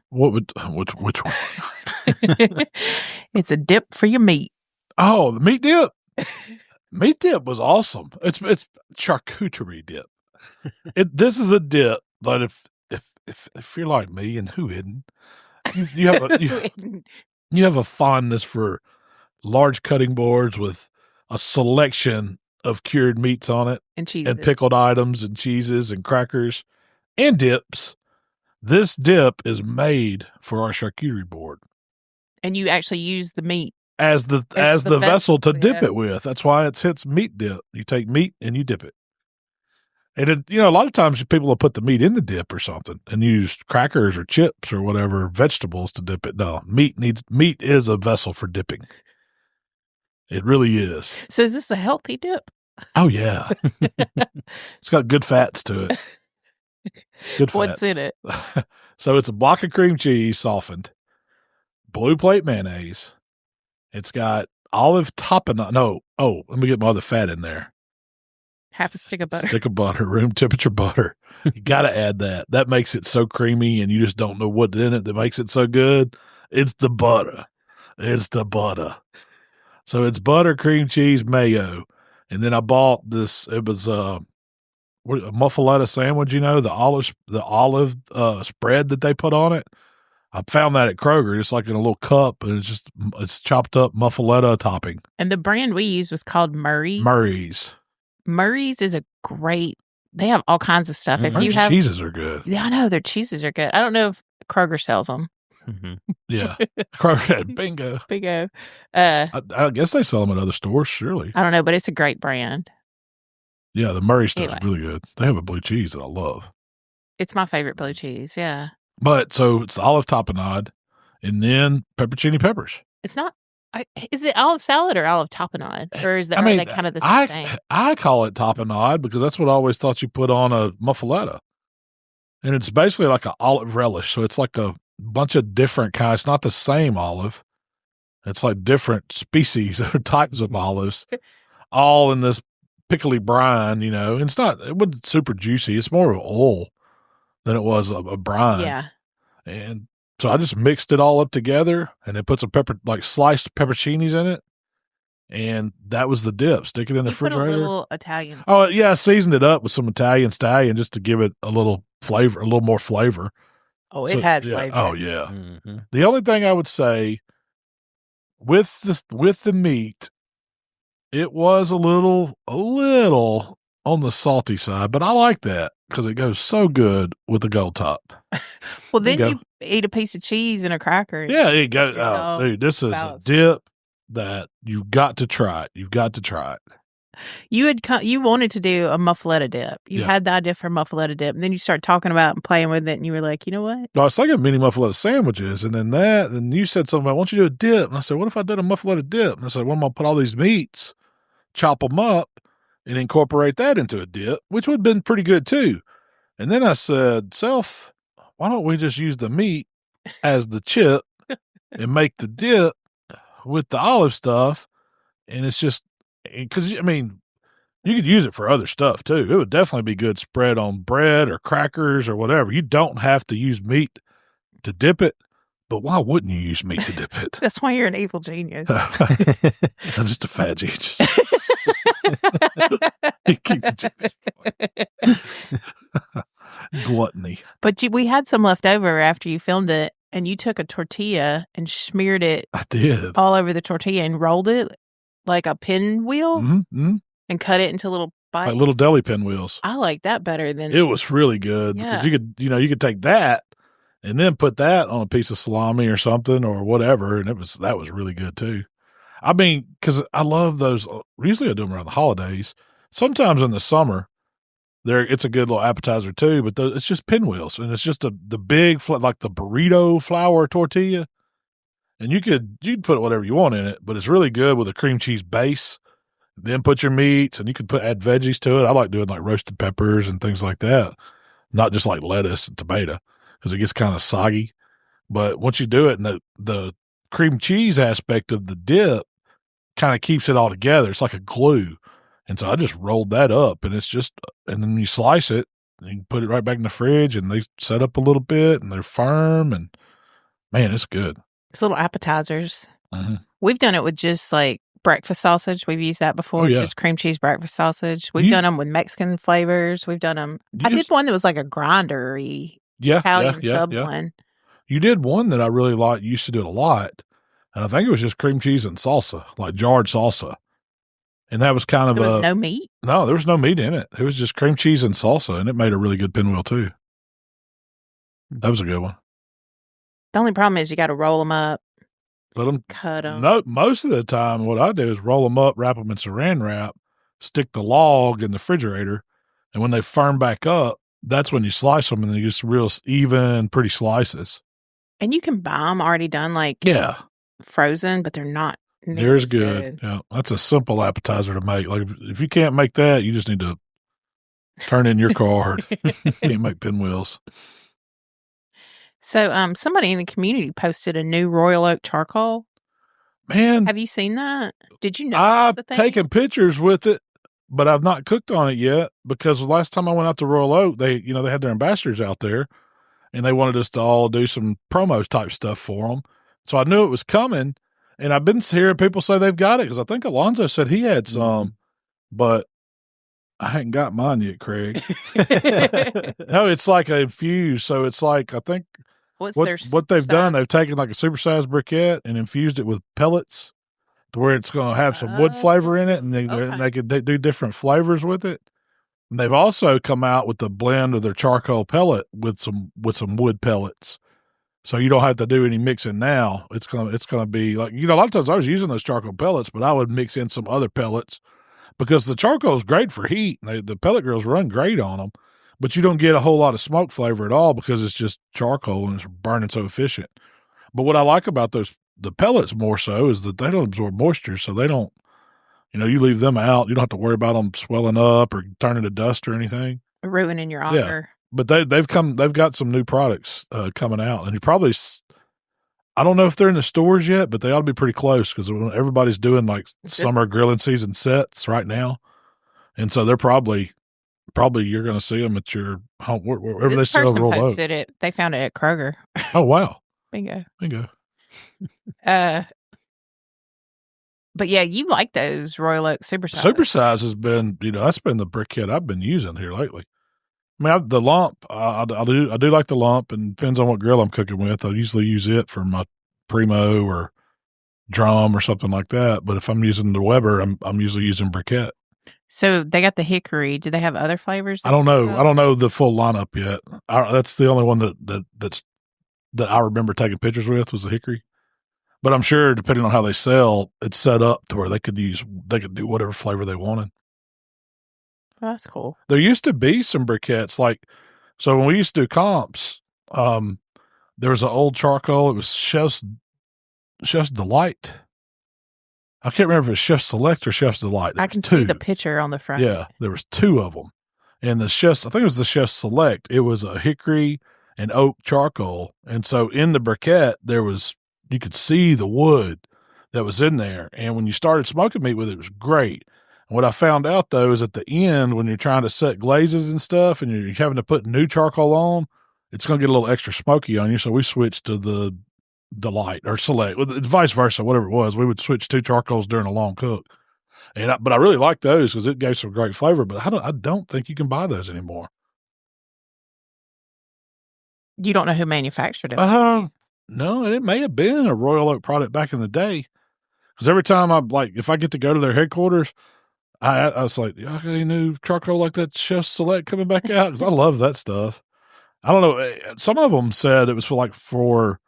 Which one? It's a dip for your meat. Oh, the meat dip. Meat dip was awesome. It's charcuterie dip. This is a dip that if you're like me, and who isn't, you have a fondness for large cutting boards with a selection of cured meats on it and cheeses and pickled items and cheeses and crackers and dips. This dip is made for our charcuterie board. And you actually use the meat as the vessel to dip it with. That's why it's meat dip. You take meat and you dip it. And a lot of times people will put the meat in the dip or something and use crackers or chips or whatever vegetables to dip it. No, meat is a vessel for dipping. It really is. So is this a healthy dip? Oh yeah. It's got good fats to it. Good fats. What's in it? So it's a block of cream cheese softened, blue plate mayonnaise. It's got olive tapenade. No, let me get my other fat in there. Half a stick of butter. Stick of butter, room temperature butter. You got to add that. That makes it so creamy, and you just don't know what's in it that makes it so good. It's the butter. So it's butter, cream cheese, mayo. And then I bought this. It was a muffaletta sandwich, the olive spread that they put on it. I found that at Kroger. It's like in a little cup, and it's chopped up muffaletta topping. And the brand we used was called Murray's. Murray's is a great. They have all kinds of stuff. If you have cheeses are good. Yeah, I know their cheeses are good. I don't know if Kroger sells them. Mm-hmm. Yeah, Kroger. Bingo. I guess they sell them at other stores. Surely. I don't know, but it's a great brand. Yeah, the Murray stuff is really good. They have a blue cheese that I love. It's my favorite blue cheese. Yeah. But so it's the olive tapenade, and then pepperoni peppers. It's not. Is it olive salad or olive tapenade, or are they kind of the same thing? I call it tapenade because that's what I always thought you put on a muffaletta, and it's basically like an olive relish. So it's like a bunch of different kinds. It's not the same olive. It's like different species or types of olives, all in this pickly brine. And it wasn't super juicy. It's more of oil than it was a brine. Yeah. And so I just mixed it all up together and then put some sliced pepperoncinis in it. And that was the dip. Stick it in the refrigerator. Put a little Italian stuff. Oh, yeah. I seasoned it up with some Italian stallion just to give it a little flavor, a little more flavor. Oh, it had flavor. Oh, yeah. Mm-hmm. The only thing I would say with the meat, it was a little on the salty side, but I like that because it goes so good with the gold top. Well, then you eat a piece of cheese and a cracker. Yeah, it goes. Oh, dude, this is a dip that you've got to try it. You've got to try it. You wanted to do a muffaletta dip. You had the idea for a muffaletta dip, and then you started talking about and playing with it, and you were like, you know what? No, I was thinking of mini muffaletta sandwiches, and then you said something about, why don't you do a dip? And I said, what if I did a muffaletta dip? And I said, well, I'm going to put all these meats, chop them up, and incorporate that into a dip, which would have been pretty good too. And then I said, why don't we just use the meat as the chip and make the dip with the olive stuff? And it's just, because, you could use it for other stuff too. It would definitely be good spread on bread or crackers or whatever. You don't have to use meat to dip it, but why wouldn't you use meat to dip it? That's why you're an evil genius. I'm just a fat genius. He keeps gluttony. But we had some left over after you filmed it, and you took a tortilla and smeared it. I did. All over the tortilla and rolled it like a pinwheel and cut it into little bites. Like little deli pinwheels. I like that better than. It was really good because you could take that and then put that on a piece of salami or something or whatever, and that was really good too. Because I love those. Usually I do them around the holidays. Sometimes in the summer, it's a good little appetizer too. But it's just pinwheels, and it's just the big like the burrito flour tortilla. And you'd put whatever you want in it, but it's really good with a cream cheese base. Then put your meats, and you could add veggies to it. I like doing like roasted peppers and things like that, not just like lettuce and tomato because it gets kind of soggy. But once you do it, and the cream cheese aspect of the dip kind of keeps it all together. It's like a glue. And so I just rolled that up, and and then you slice it and you put it right back in the fridge, and they set up a little bit and they're firm, and man, it's good. It's little appetizers. Mm-hmm. We've done it with just like breakfast sausage. We've used that before. Just cream cheese breakfast sausage. We've done them with Mexican flavors. We've done them. I did one that was like a grindery Italian sub one. You did one that I really liked. You used to do it a lot. And I think it was just cream cheese and salsa, like jarred salsa. And that was kind of there was no meat? No, there was no meat in it. It was just cream cheese and salsa, and it made a really good pinwheel too. That was a good one. The only problem is you got to roll them up. Let them cut them. No, most of the time, what I do is roll them up, wrap them in Saran wrap, stick the log in the refrigerator, and when they firm back up, that's when you slice them, and they get real even, pretty slices. And you can buy them already done, frozen, but they're not. They're as good. Yeah, that's a simple appetizer to make. Like if you can't make that, you just need to turn in your car. Can't make pinwheels. So, somebody in the community posted a new Royal Oak charcoal. Man, have you seen that? Did you know? I've taken pictures with it, but I've not cooked on it yet because the last time I went out to Royal Oak, they had their ambassadors out there, and they wanted us to all do some promos type stuff for them. So I knew it was coming, and I've been hearing people say they've got it because I think Alonzo said he had some, but I hadn't got mine yet, Craig. No, it's like a infused, so it's like I think. What they've done, they've taken like a supersized briquette and infused it with pellets to where it's going to have some wood flavor in it, and they do different flavors with it. And they've also come out with the blend of their charcoal pellet with some wood pellets, so you don't have to do any mixing now. It's gonna be like a lot of times I was using those charcoal pellets, but I would mix in some other pellets because the charcoal is great for heat. The pellet grills run great on them. But you don't get a whole lot of smoke flavor at all because it's just charcoal and it's burning so efficient. But what I like about the pellets more so is that they don't absorb moisture, so they don't, you leave them out. You don't have to worry about them swelling up or turning to dust or anything. Ruining your auger. Yeah. But they've got some new products coming out, and you probably, I don't know if they're in the stores yet, but they ought to be pretty close because everybody's doing like summer grilling season sets right now, and so they're probably you're going to see them at your home, wherever they sell Royal Oak. Posted it. They found it at Kroger. Oh, wow. Bingo. But yeah, you like those Royal Oak Supersize. Supersize has been, that's been the briquette I've been using here lately. I mean, the lump, I do like the lump, and depends on what grill I'm cooking with. I usually use it for my Primo or drum or something like that. But if I'm using the Weber, I'm usually using briquette. So they got the hickory. Do they have other flavors? I don't know. I don't know the full lineup yet. That's the only one that I remember taking pictures with was the hickory. But I'm sure, depending on how they sell, it's set up to where they could do whatever flavor they wanted. Oh, that's cool. There used to be some briquettes, so when we used to do comps, there was an old charcoal. It was Chef's Delight. I can't remember if it's Chef's Select or Chef's Delight. I can see the picture on the front. Yeah, there was two of them. And I think it was the Chef's Select. It was a hickory and oak charcoal. And so in the briquette, you could see the wood that was in there. And when you started smoking meat with it, it was great. And what I found out, though, is at the end, when you're trying to set glazes and stuff and you're having to put new charcoal on, it's going to get a little extra smoky on you. So we switched to the Delight or Select, vice versa, whatever it was. We would switch two charcoals during a long cook, but I really liked those because it gave some great flavor. But I don't think you can buy those anymore. You don't know who manufactured it? No, it may have been a Royal Oak product back in the day. Because every time if I get to go to their headquarters, I was like, y'all got any new charcoal like that Chef Select coming back out? Because I love that stuff. I don't know. Some of them said it was for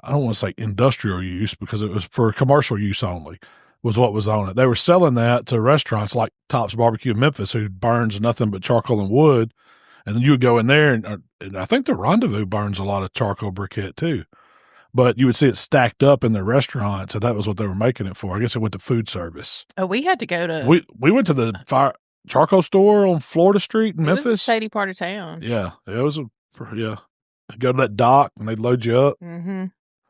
I don't want to say industrial use because it was for commercial use only was what was on it. They were selling that to restaurants like Tops Barbecue in Memphis, who burns nothing but charcoal and wood. And then you would go in there, and I think the Rendezvous burns a lot of charcoal briquette too. But you would see it stacked up in their restaurants, and that was what they were making it for. I guess it went to food service. Oh, we had to go to... We went to the charcoal store on Florida Street in Memphis. It was a shady part of town. Yeah. It was go to that dock, and they'd load you up. Mm-hmm.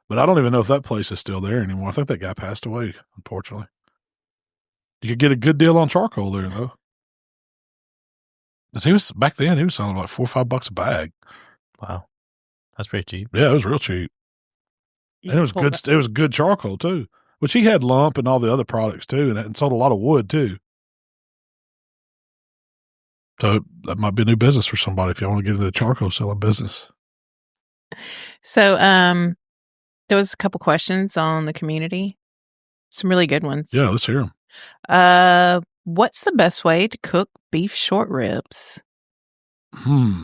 But I don't even know if that place is still there anymore. I think that guy passed away, unfortunately. You could get a good deal on charcoal there, though. Because back then, he was selling like $4 or $5 a bag. Wow. That's pretty cheap. Yeah, it was real cheap. And it was good. It was good charcoal too, which he had lump and all the other products too, and sold a lot of wood too. So that might be a new business for somebody if you want to get into the charcoal selling business. So, there was a couple questions on the community. Some really good ones. Yeah, let's hear them. What's the best way to cook beef short ribs?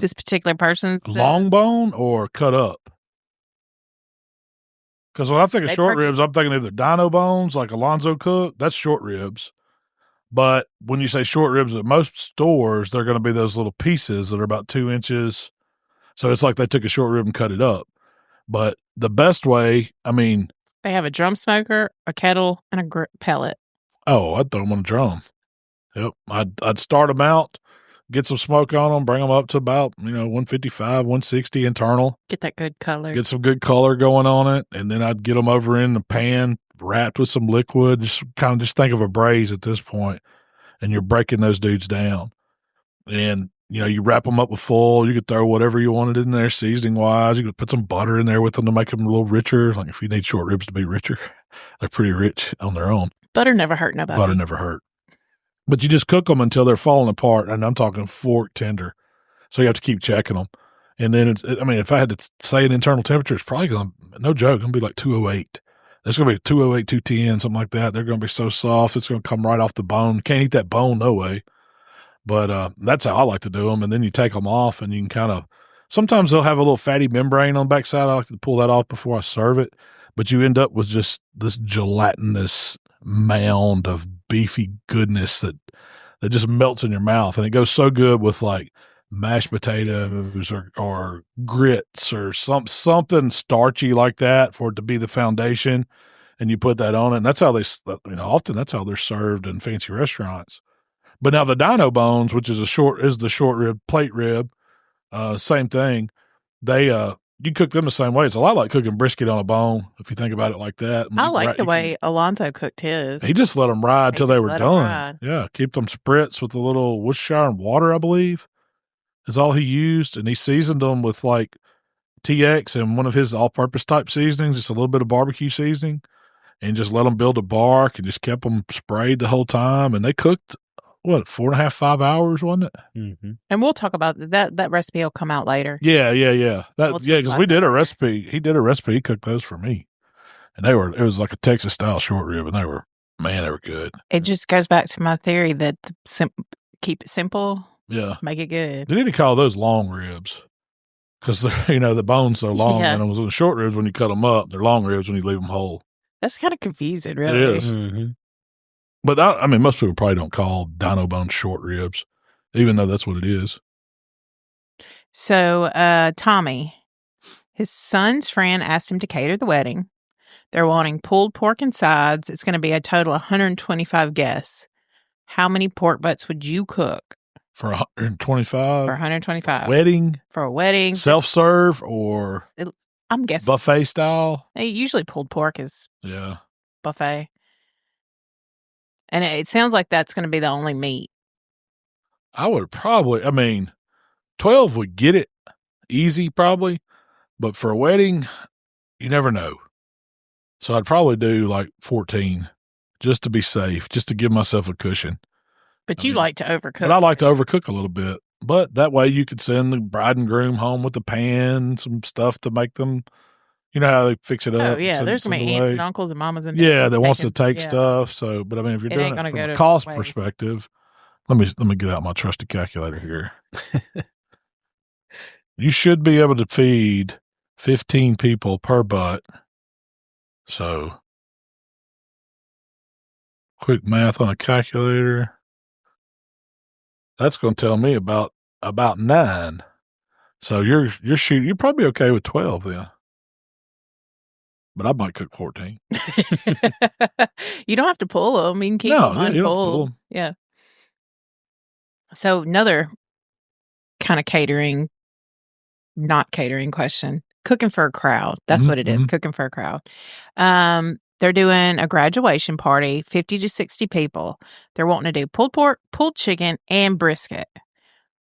This particular person? Long bone or cut up? Because when I think of short ribs, I'm thinking either dino bones, like Alonzo Cook. That's short ribs. But when you say short ribs at most stores, they're going to be those little pieces that are about 2 inches. So it's like they took a short rib and cut it up. But the best way, they have a drum smoker, a kettle, and a pellet. Oh, I'd throw them on a drum. Yep. I'd start them out, get some smoke on them, bring them up to about, 155, 160 internal. Get that good color. Get some good color going on it. And then I'd get them over in the pan, wrapped with some liquid. Just think of a braise at this point, and you're breaking those dudes down. And, you wrap them up with foil. You could throw whatever you wanted in there seasoning-wise. You could put some butter in there with them to make them a little richer. Like if you need short ribs to be richer, they're pretty rich on their own. Butter never hurt nobody. Butter never hurt. But you just cook them until they're falling apart, and I'm talking fork tender. So you have to keep checking them. And then if I had to say an internal temperature, it's probably going to, no joke, going to be like 208. It's going to be 208, 210, something like that. They're going to be so soft, it's going to come right off the bone. Can't eat that bone, no way. But that's how I like to do them. And then you take them off, and you can sometimes they'll have a little fatty membrane on the backside. I like to pull that off before I serve it. But you end up with just this gelatinous mound of beefy goodness that just melts in your mouth. And it goes so good with like mashed potatoes or grits or something starchy like that for it to be the foundation. And you put that on it. And that's how often that's how they're served in fancy restaurants. But now the dino bones, which is the short rib, plate rib, same thing. You cook them the same way. It's a lot like cooking brisket on a bone, if you think about it like that. I like the way Alonzo cooked his. He just let them ride till they were done. Yeah, keep them spritz with a little Worcestershire and water, I believe, is all he used. And he seasoned them with like TX and one of his all-purpose type seasonings, just a little bit of barbecue seasoning, and just let them build a bark and just kept them sprayed the whole time. And they cooked, 4.5, 5 hours, wasn't it? Mm-hmm. And we'll talk about that. That recipe will come out later. Yeah. Because we did a recipe. He did a recipe. He cooked those for me, and it was like a Texas style short rib, and they were good. It just goes back to my theory that keep it simple. Yeah, make it good. They need to call those long ribs because they're the bones are long, and with the short ribs when you cut them up, they're long ribs when you leave them whole. That's kind of confusing, really. It is. Mm-hmm. But most people probably don't call dino bone short ribs, even though that's what it is. So, Tommy, his son's friend asked him to cater the wedding. They're wanting pulled pork and sides. It's going to be a total of 125 guests. How many pork butts would you cook? For 125? For 125. Wedding? For a wedding. Self-serve or I'm guessing. Buffet style? Usually pulled pork is buffet. And it sounds like that's going to be the only meat. I would probably, 12 would get it easy probably, but for a wedding, you never know. So I'd probably do like 14 just to be safe, just to give myself a cushion. But you like to overcook. But I like to overcook a little bit. But that way you could send the bride and groom home with the pan, some stuff to make them, you know how they fix it up. Oh, yeah. There's going to be aunts and uncles and mamas and that wants to take stuff. So, but if you're doing it from a cost perspective, let me get out my trusty calculator here. You should be able to feed 15 people per butt. So, quick math on a calculator. That's going to tell me about 9. So you're probably okay with 12 then. But I might cook 14. You don't have to pull them. You can keep them unpulled. Yeah. So another kind of not catering question. Cooking for a crowd. That's what it is. Cooking for a crowd. They're doing a graduation party, 50 to 60 people. They're wanting to do pulled pork, pulled chicken, and brisket.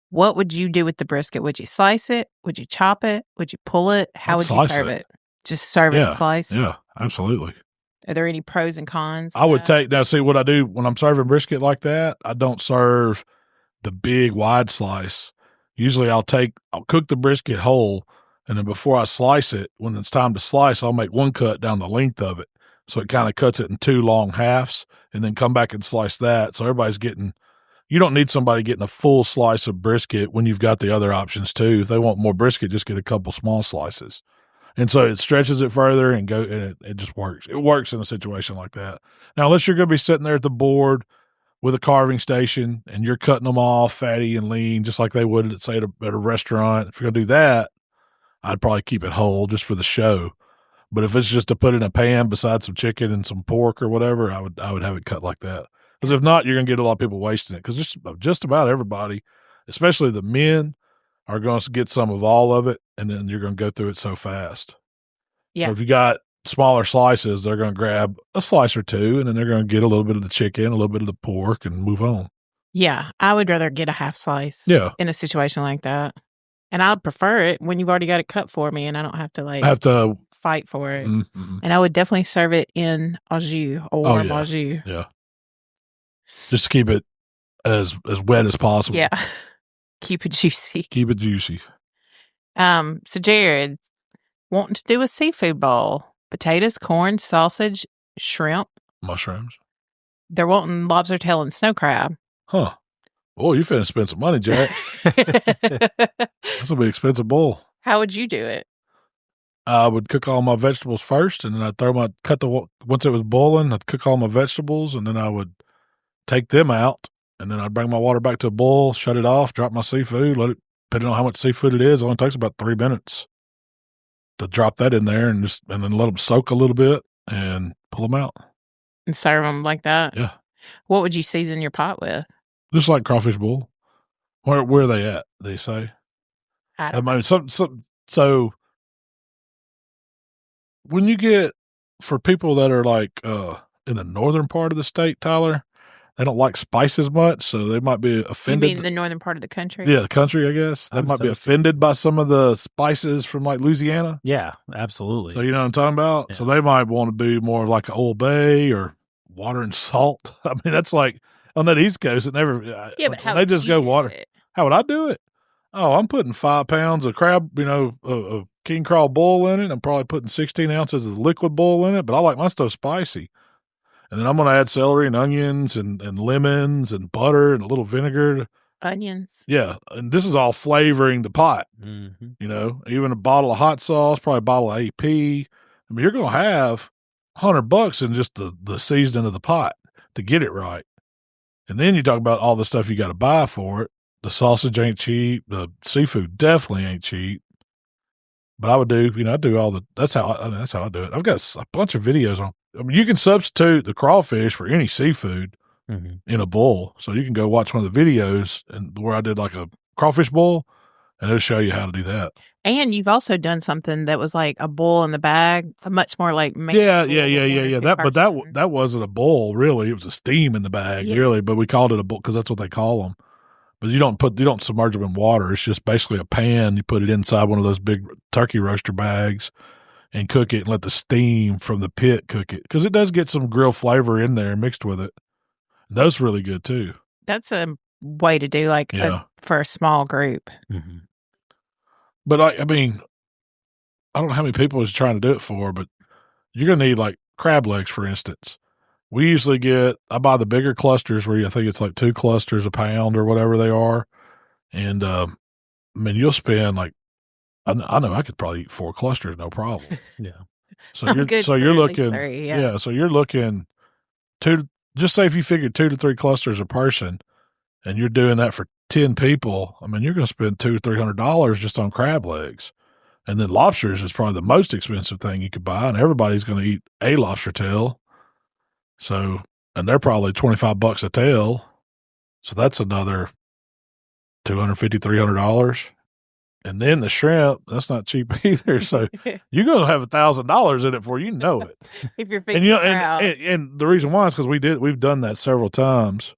What would you do with the brisket? Would you slice it? Would you chop it? Would you pull it? How would you serve it? Just serve it sliced? Yeah, absolutely. Are there any pros and cons? I would see what I do when I'm serving brisket like that. I don't serve the big wide slice. Usually I'll cook the brisket whole, and then before I slice it, when it's time to slice, I'll make one cut down the length of it. So it kind of cuts it in 2 long halves, and then come back and slice that. So everybody's getting, you don't need somebody getting a full slice of brisket when you've got the other options too. If they want more brisket, just get a couple small slices. And so it stretches it further and it just works. It works in a situation like that. Now, unless you're going to be sitting there at the board with a carving station and you're cutting them off fatty and lean, just like they would at, say, at a restaurant. If you're going to do that, I'd probably keep it whole just for the show. But if it's just to put in a pan beside some chicken and some pork or whatever, I would have it cut like that. Because if not, you're going to get a lot of people wasting it. Because just about everybody, especially the men, are going to get some of all of it, and then you're going to go through it so fast. Yeah. So if you got smaller slices, they're going to grab a slice or two, and then they're going to get a little bit of the chicken, a little bit of the pork, and move on. Yeah, I would rather get a half slice in a situation like that. And I'd prefer it when you've already got it cut for me and I don't have to fight for it. Mm-hmm. And I would definitely serve it in au jus or warm au jus. Yeah. Just to keep it as wet as possible. Yeah. Keep it juicy. Keep it juicy. So Jared, wanting to do a seafood bowl. Potatoes, corn, sausage, shrimp. Mushrooms. They're wanting lobster tail and snow crab. Huh. Oh, you're finna spend some money, Jack. That's a big expensive bowl. How would you do it? I would cook all my vegetables first, and then I'd once it was boiling, I'd cook all my vegetables, and then I would take them out, and then I'd bring my water back to a boil, shut it off, drop my seafood, depending on how much seafood it is, it only takes about 3 minutes to drop that in there and then let them soak a little bit and pull them out. And serve them like that? Yeah. What would you season your pot with? Just like crawfish bowl. Where are they at, they say? I don't know. So when you get, for people that are like in the northern part of the state, Tyler, they don't like spices much, so they might be offended. You mean the northern part of the country? Yeah, the country, I guess. They might be offended by some of the spices from like Louisiana. Yeah, absolutely. So you know what I'm talking about? Yeah. So they might want to be more like an Old Bay or water and salt. I mean, that's like on that East Coast, it never. Yeah, but how they just go water. It? How would I do it? Oh, I'm putting 5 pounds of crab, of king crawl boil in it. I'm probably putting 16 ounces of liquid boil in it, but I like my stuff spicy. And then I'm going to add celery and onions and lemons and butter and a little vinegar. Onions. Yeah. And this is all flavoring the pot. Mm-hmm. Even a bottle of hot sauce, probably a bottle of AP. I mean, you're going to have $100 in just the seasoning of the pot to get it right. And then you talk about all the stuff you got to buy for it. The sausage ain't cheap. The seafood definitely ain't cheap. But I would do, I do all that's how I do it. I've got a bunch of videos on. I mean, you can substitute the crawfish for any seafood in a bowl. So you can go watch one of the videos where I did like a crawfish bowl, and it'll show you how to do that. And you've also done something that was like a bowl in the bag, a much more like yeah. That wasn't a bowl really. It was a steam in the bag really, but we called it a bowl because that's what they call them. But you don't submerge them in water. It's just basically a pan. You put it inside one of those big turkey roaster bags and cook it and let the steam from the pit cook it. Because it does get some grill flavor in there mixed with it. That's really good too. That's a way to do for a small group. Mm-hmm. But I mean, I don't know how many people is trying to do it for, but you're going to need like crab legs, for instance. We usually I buy the bigger clusters where I think it's like 2 clusters a pound or whatever they are. And, I mean, you'll spend like, I know I could probably eat 4 clusters, no problem. Yeah. So you're looking, 3, so you're looking just say if you figure 2 to 3 clusters a person and you're doing that for 10 people, I mean, you're going to spend $200 to $300 just on crab legs. And then lobsters is probably the most expensive thing you could buy. And everybody's going to eat a lobster tail. So, and they're probably $25 a tail. So that's another $250, $300. And then the shrimp, that's not cheap either. So you're going to have $1,000 in it before you know it. If you're figuring it out. And the reason why is because we've done that several times,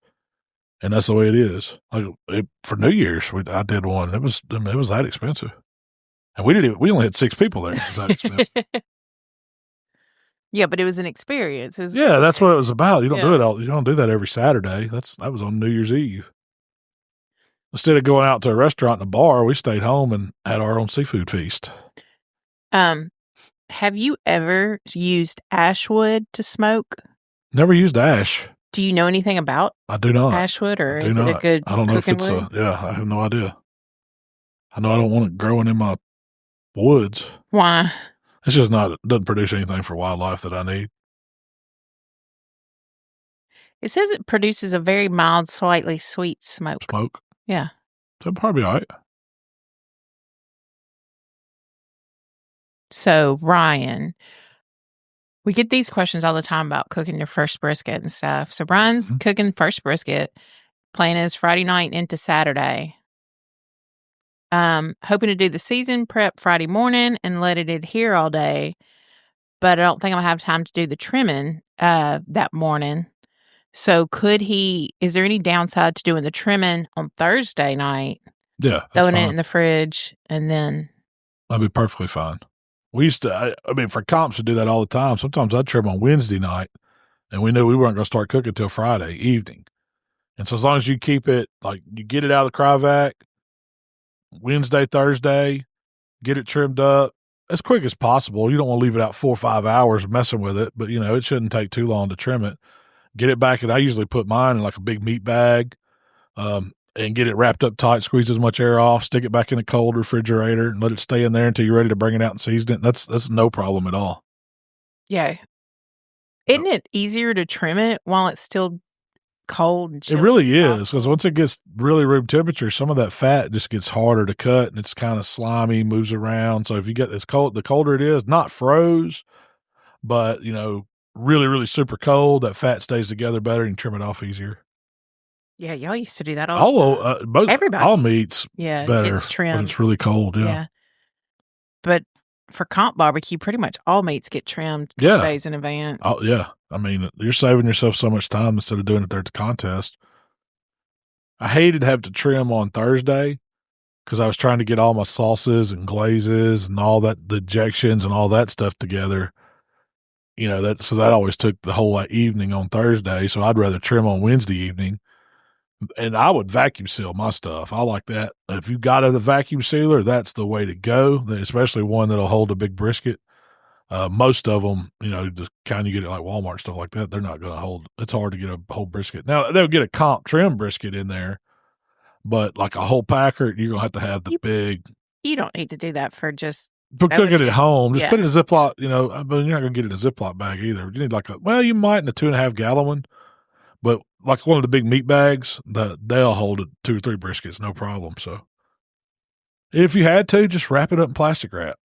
and that's the way it is. Like for New Year's, I did one. It was that expensive, and we only had 6 people there. It was that expensive. Yeah, but it was an experience. That's what it was about. You don't do it you don't do that every Saturday. That was on New Year's Eve. Instead of going out to a restaurant and a bar, we stayed home and had our own seafood feast. Have you ever used ash wood to smoke? Never used ash. Do you know anything about I do not. Ashwood, or is it a good I don't know if it's wood? I have no idea. I know I don't want it growing in my woods. Why? It's just not, it doesn't produce anything for wildlife that I need. It says it produces a very mild, slightly sweet smoke. Smoke? Yeah. That'd probably be all right. So, Ryan, we get these questions all the time about cooking your first brisket and stuff. So, Brian's cooking first brisket, plan is Friday night into Saturday. Hoping to do the season prep Friday morning and let it adhere all day, but I don't think I'm going to have time to do the trimming that morning. So is there any downside to doing the trimming on Thursday night? Yeah. Throwing it in the fridge and then. That'd be perfectly fine. We used to, for comps to do that all the time. Sometimes I'd trim on Wednesday night and we knew we weren't going to start cooking until Friday evening. And so as long as you keep it, like you get it out of the cryovac Wednesday, Thursday, get it trimmed up as quick as possible. You don't want to leave it out 4 or 5 hours messing with it, but it shouldn't take too long to trim it. Get it back, and I usually put mine in like a big meat bag, and get it wrapped up tight, squeeze as much air off, stick it back in a cold refrigerator, and let it stay in there until you're ready to bring it out and season it. That's no problem at all. Yeah. Isn't it easier to trim it while it's still cold and chilled? It really is, because once it gets really room temperature, some of that fat just gets harder to cut, and it's kind of slimy, moves around. So if you get the colder it is, not froze, but really, really super cold, that fat stays together better and trim it off easier. Yeah, y'all used to do that all everybody. All meats better it's trimmed when it's really cold. Yeah. But for comp barbecue, pretty much all meats get trimmed days in advance. Oh, yeah. You're saving yourself so much time instead of doing it there at the contest. I hated having to trim on Thursday because I was trying to get all my sauces and glazes and all that, the ejections and all that stuff together. So that always took the whole evening on Thursday. So I'd rather trim on Wednesday evening. And I would vacuum seal my stuff. I like that. If you got a vacuum sealer, that's the way to go, especially one that'll hold a big brisket. Most of them, the kind you get at like Walmart, stuff like that, they're not going to hold. It's hard to get a whole brisket. Now, they'll get a comp trim brisket in there, but like a whole packer, you're going to have the big. You don't need to do that for cooking it at home. Just put it in a Ziploc, you're not going to get it in a Ziploc bag either. You need you might in a 2.5 gallon one, but like one of the big meat bags, they'll hold 2 or 3 briskets, no problem. So if you had to, just wrap it up in plastic wrap.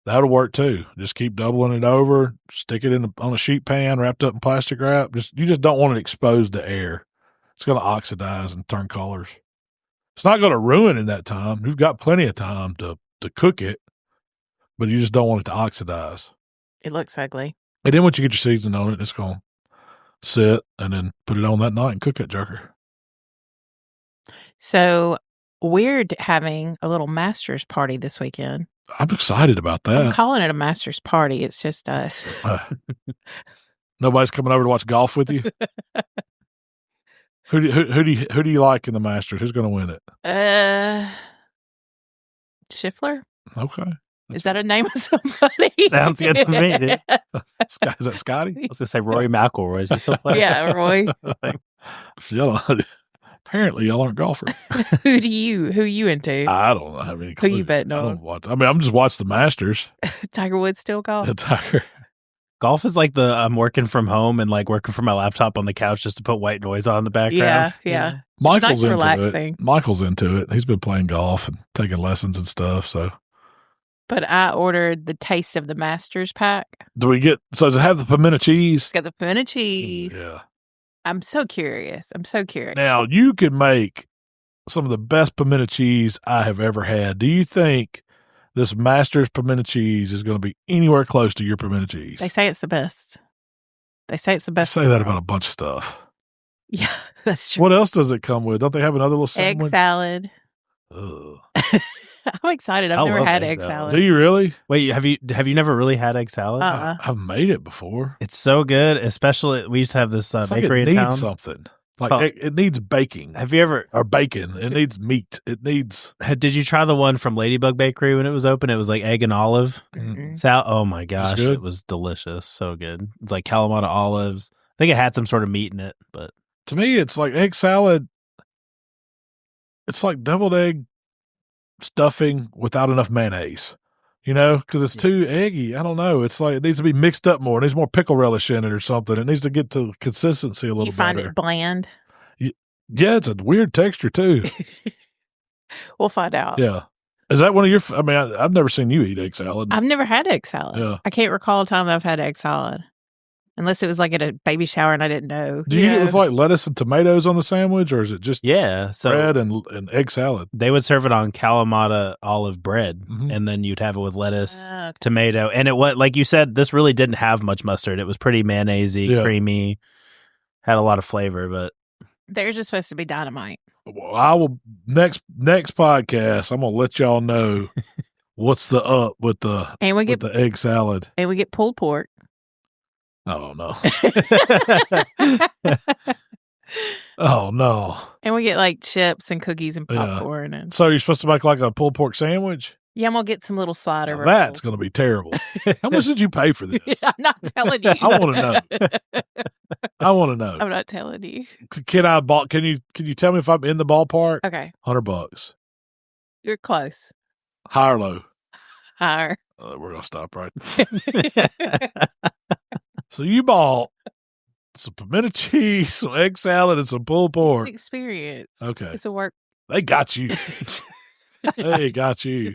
That'll work too. Just keep doubling it over, stick it on a sheet pan wrapped up in plastic wrap. You just don't want it exposed to air. It's going to oxidize and turn colors. It's not going to ruin in that time. You've got plenty of time to cook it, but you just don't want it to oxidize. It looks ugly. And then once you get your seasoning on it, it's going to sit and then put it on that night and cook that joker. So we're having a little master's party this weekend. I'm excited about that. I'm calling it a master's party. It's just us. Nobody's coming over to watch golf with you? Who do you like in the Masters? Who's going to win it? Schiffler. Okay. Is that a name of somebody? Sounds good to me, dude. Is that Scotty? I was going to say Rory McIlroy. Is he still playing? Yeah, Roy. Apparently, y'all aren't golfers. Who you into? I don't have any clue. Who you betting on? I'm just watching the Masters. Tiger Woods still golf? Tiger. Golf is like I'm working from home and like working from my laptop on the couch just to put white noise on in the background. Yeah. Michael's into relaxing. it. Michael's into it. He's been playing golf and taking lessons and stuff. So, but I ordered the Taste of the Masters pack. Does it have the pimento cheese? It's got the pimento cheese. Yeah. I'm so curious. Now, you can make some of the best pimento cheese I have ever had. Do you think this Masters pimento cheese is going to be anywhere close to your pimento cheese? They say it's the best. They say say that about a bunch of stuff. Yeah, that's true. What else does it come with? Don't they have another little sandwich? Egg salad. Ugh. I'm excited. I've never had egg salad. Do you really? Wait, have you never really had egg salad? I've made it before. It's so good, especially we used to have this bakery in town. It needs something. It needs baking. Have you ever bacon? It needs meat. It needs. Did you try the one from Ladybug Bakery when it was open? It was like egg and olive. Mm-hmm. Oh my gosh, it was delicious. So good. It's like Kalamata olives, think it had some sort of meat in it, but to me, it's like egg salad. It's like deviled egg stuffing without enough mayonnaise, because it's too eggy. I don't know. It's like it needs to be mixed up more. It needs more pickle relish in it or something. It needs to get to consistency a little better. You find it bland? Yeah, it's a weird texture too. We'll find out. Yeah. Is that one of your, I've never seen you eat egg salad. I've never had egg salad. Yeah. I can't recall a time that I've had egg salad. Unless it was like at a baby shower and I didn't know. Do you eat it with like lettuce and tomatoes on the sandwich, or is it just bread and egg salad? They would serve it on Kalamata olive bread, and then you'd have it with lettuce, tomato. And it was, like you said, this really didn't have much mustard. It was pretty mayonnaise-y, creamy, had a lot of flavor, but theirs is supposed to be dynamite. Well, I will next podcast. I'm gonna let y'all know what's the up with the egg salad, and we get pulled pork. Oh no! Oh no! And we get like chips and cookies and popcorn. And so you're supposed to make like a pulled pork sandwich? Yeah, I'm gonna get some little slider. Now that's gonna be terrible. How much did you pay for this? I'm not telling you. I want to know. I want to know. I'm not telling you. Can you tell me if I'm in the ballpark? Okay. $100. You're close. High or low? Higher. We're gonna stop right there. So you bought some pimento cheese, some egg salad, and some pulled pork. It's an experience. Okay. It's a work. They got you. They got you.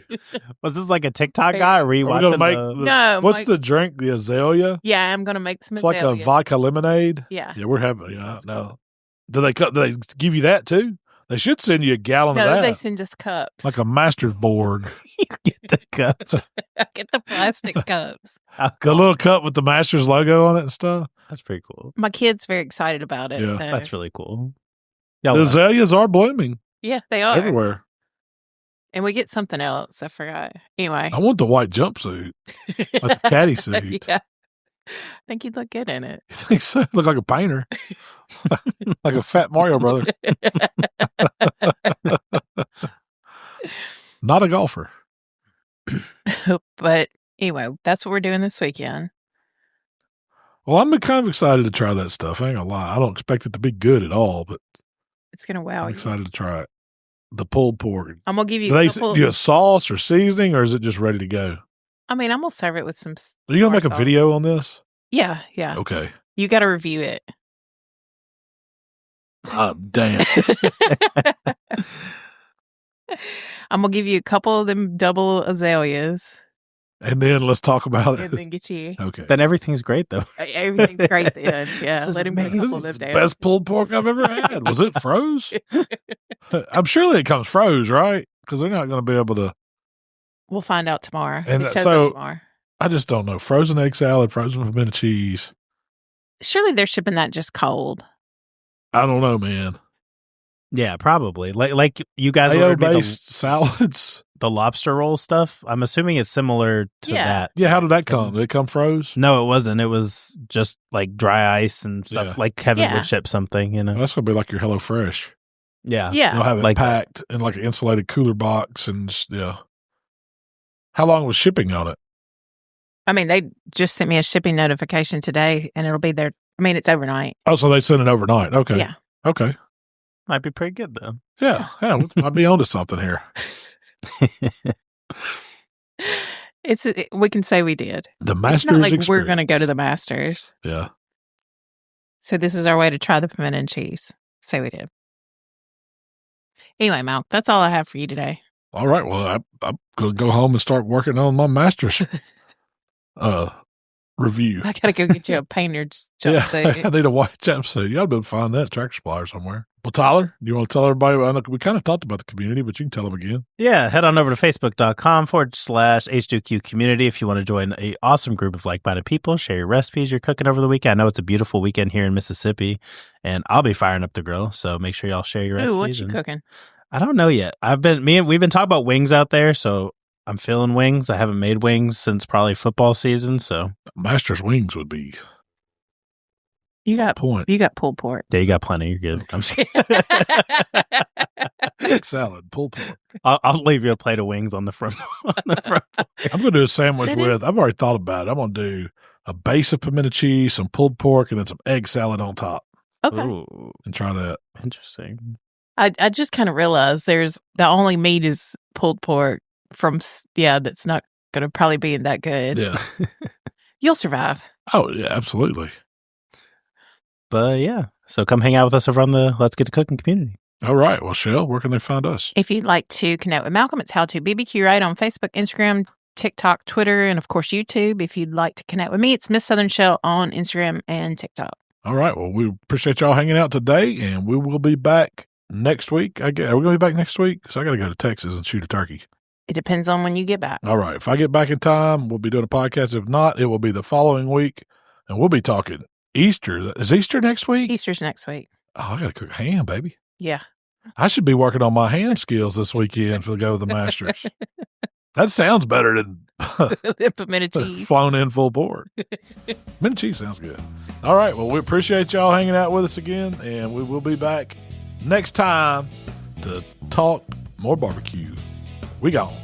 Was this like a TikTok guy? Or were you watching No. What's the drink? The azalea? Yeah, I'm going to make some azalea. It's like a vodka lemonade? Yeah. Yeah, we're having no. Do they give you that too? They should send you a gallon of that. No, they send us cups. Like a master's board. You get the cups. I get the plastic cups. The little cup with the master's logo on it and stuff. That's pretty cool. My kid's very excited about it. Yeah. So. That's really cool. The azaleas are blooming. Yeah, they are. Everywhere. And we get something else. I forgot. Anyway. I want the white jumpsuit. Like the caddy suit. Yeah. I think you'd look good in it. You think so? Look like a painter. Like a fat Mario brother. Not a golfer. But anyway, that's what we're doing this weekend. Well, I'm kind of excited to try that stuff. I ain't gonna lie. I don't expect it to be good at all, but it's gonna wow you. I'm excited to try it. The pulled pork. I'm gonna give you. Do you a sauce or seasoning, or is it just ready to go? I mean, I'm gonna serve it with some. Are you gonna make a video on this? Yeah. Okay. You got to review it. Oh, damn. I'm gonna give you a couple of them double azaleas. And then let's talk about it. And then get you. Okay. Then everything's great, though. Everything's great then. Yeah. Let him make a couple of them down. Best pulled pork I've ever had. Was it froze? I'm surely it comes froze, right? Because they're not going to be able to. We'll find out tomorrow. And it shows up tomorrow. I just don't know. Frozen egg salad, frozen pimento cheese. Surely they're shipping that just cold. I don't know, man. Yeah, probably. Like you guys mayo-based salads. The lobster roll stuff. I'm assuming it's similar to that. Yeah, how did that come? Did it come froze? No, it wasn't. It was just like dry ice and stuff. Like Kevin would ship something, That's going to be like your HelloFresh. Yeah. Yeah. They'll have it packed in like an insulated cooler box and How long was shipping on it? I mean, they just sent me a shipping notification today and it'll be there. I mean, it's overnight. Oh, so they sent it overnight. Okay. Yeah. Okay. Might be pretty good, though. Yeah. We might be onto something here. We can say we did. The Masters it's not like experience. We're going to go to the Masters. Yeah. So this is our way to try the pimento and cheese. Say we did. Anyway, Mal, that's all I have for you today. All right. Well, I'm going to go home and start working on my Masters review. I got to go get you a painter's jumpsuit. Yeah, I need a white jumpsuit. You ought to be able to find that at Tractor Supply somewhere. Well, Tyler, do you want to tell everybody? I know we kind of talked about the community, but you can tell them again. Yeah, head on over to Facebook.com/H2Q community if you want to join an awesome group of like-minded people, share your recipes you're cooking over the weekend. I know it's a beautiful weekend here in Mississippi, and I'll be firing up the grill, so make sure y'all share your recipes. Ooh, what you cooking? I don't know yet. We've been talking about wings out there, so I'm feeling wings. I haven't made wings since probably football season, so. Master's wings would be... You got pulled pork. Yeah, you got plenty. You're good. I'm just salad, pulled pork. I'll leave you a plate of wings on the front. I'm going to do a sandwich with. I've already thought about it. I'm going to do a base of pimento cheese, some pulled pork, and then some egg salad on top. Okay. Ooh, and try that. Interesting. I just kind of realized the only meat is pulled pork from, that's not going to probably be that good. Yeah. You'll survive. Oh, yeah, absolutely. But yeah, so come hang out with us over on the Let's Get to Cooking community. All right. Well, Shell, where can they find us? If you'd like to connect with Malcolm, it's HowToBBQRight on Facebook, Instagram, TikTok, Twitter, and of course, YouTube. If you'd like to connect with me, it's Miss Southern Shell on Instagram and TikTok. All right. Well, we appreciate y'all hanging out today, and we will be back next week. Are we going to be back next week? Because I got to go to Texas and shoot a turkey. It depends on when you get back. All right. If I get back in time, we'll be doing a podcast. If not, it will be the following week, and we'll be talking Easter. Is Easter next week? Easter's next week. Oh, I got to cook ham, baby. Yeah. I should be working on my ham skills this weekend for the Go with the Masters. That sounds better than pimento cheese. Flown in full pork. Pimento cheese sounds good. All right. Well, we appreciate y'all hanging out with us again, and we will be back next time to talk more barbecue. We gone.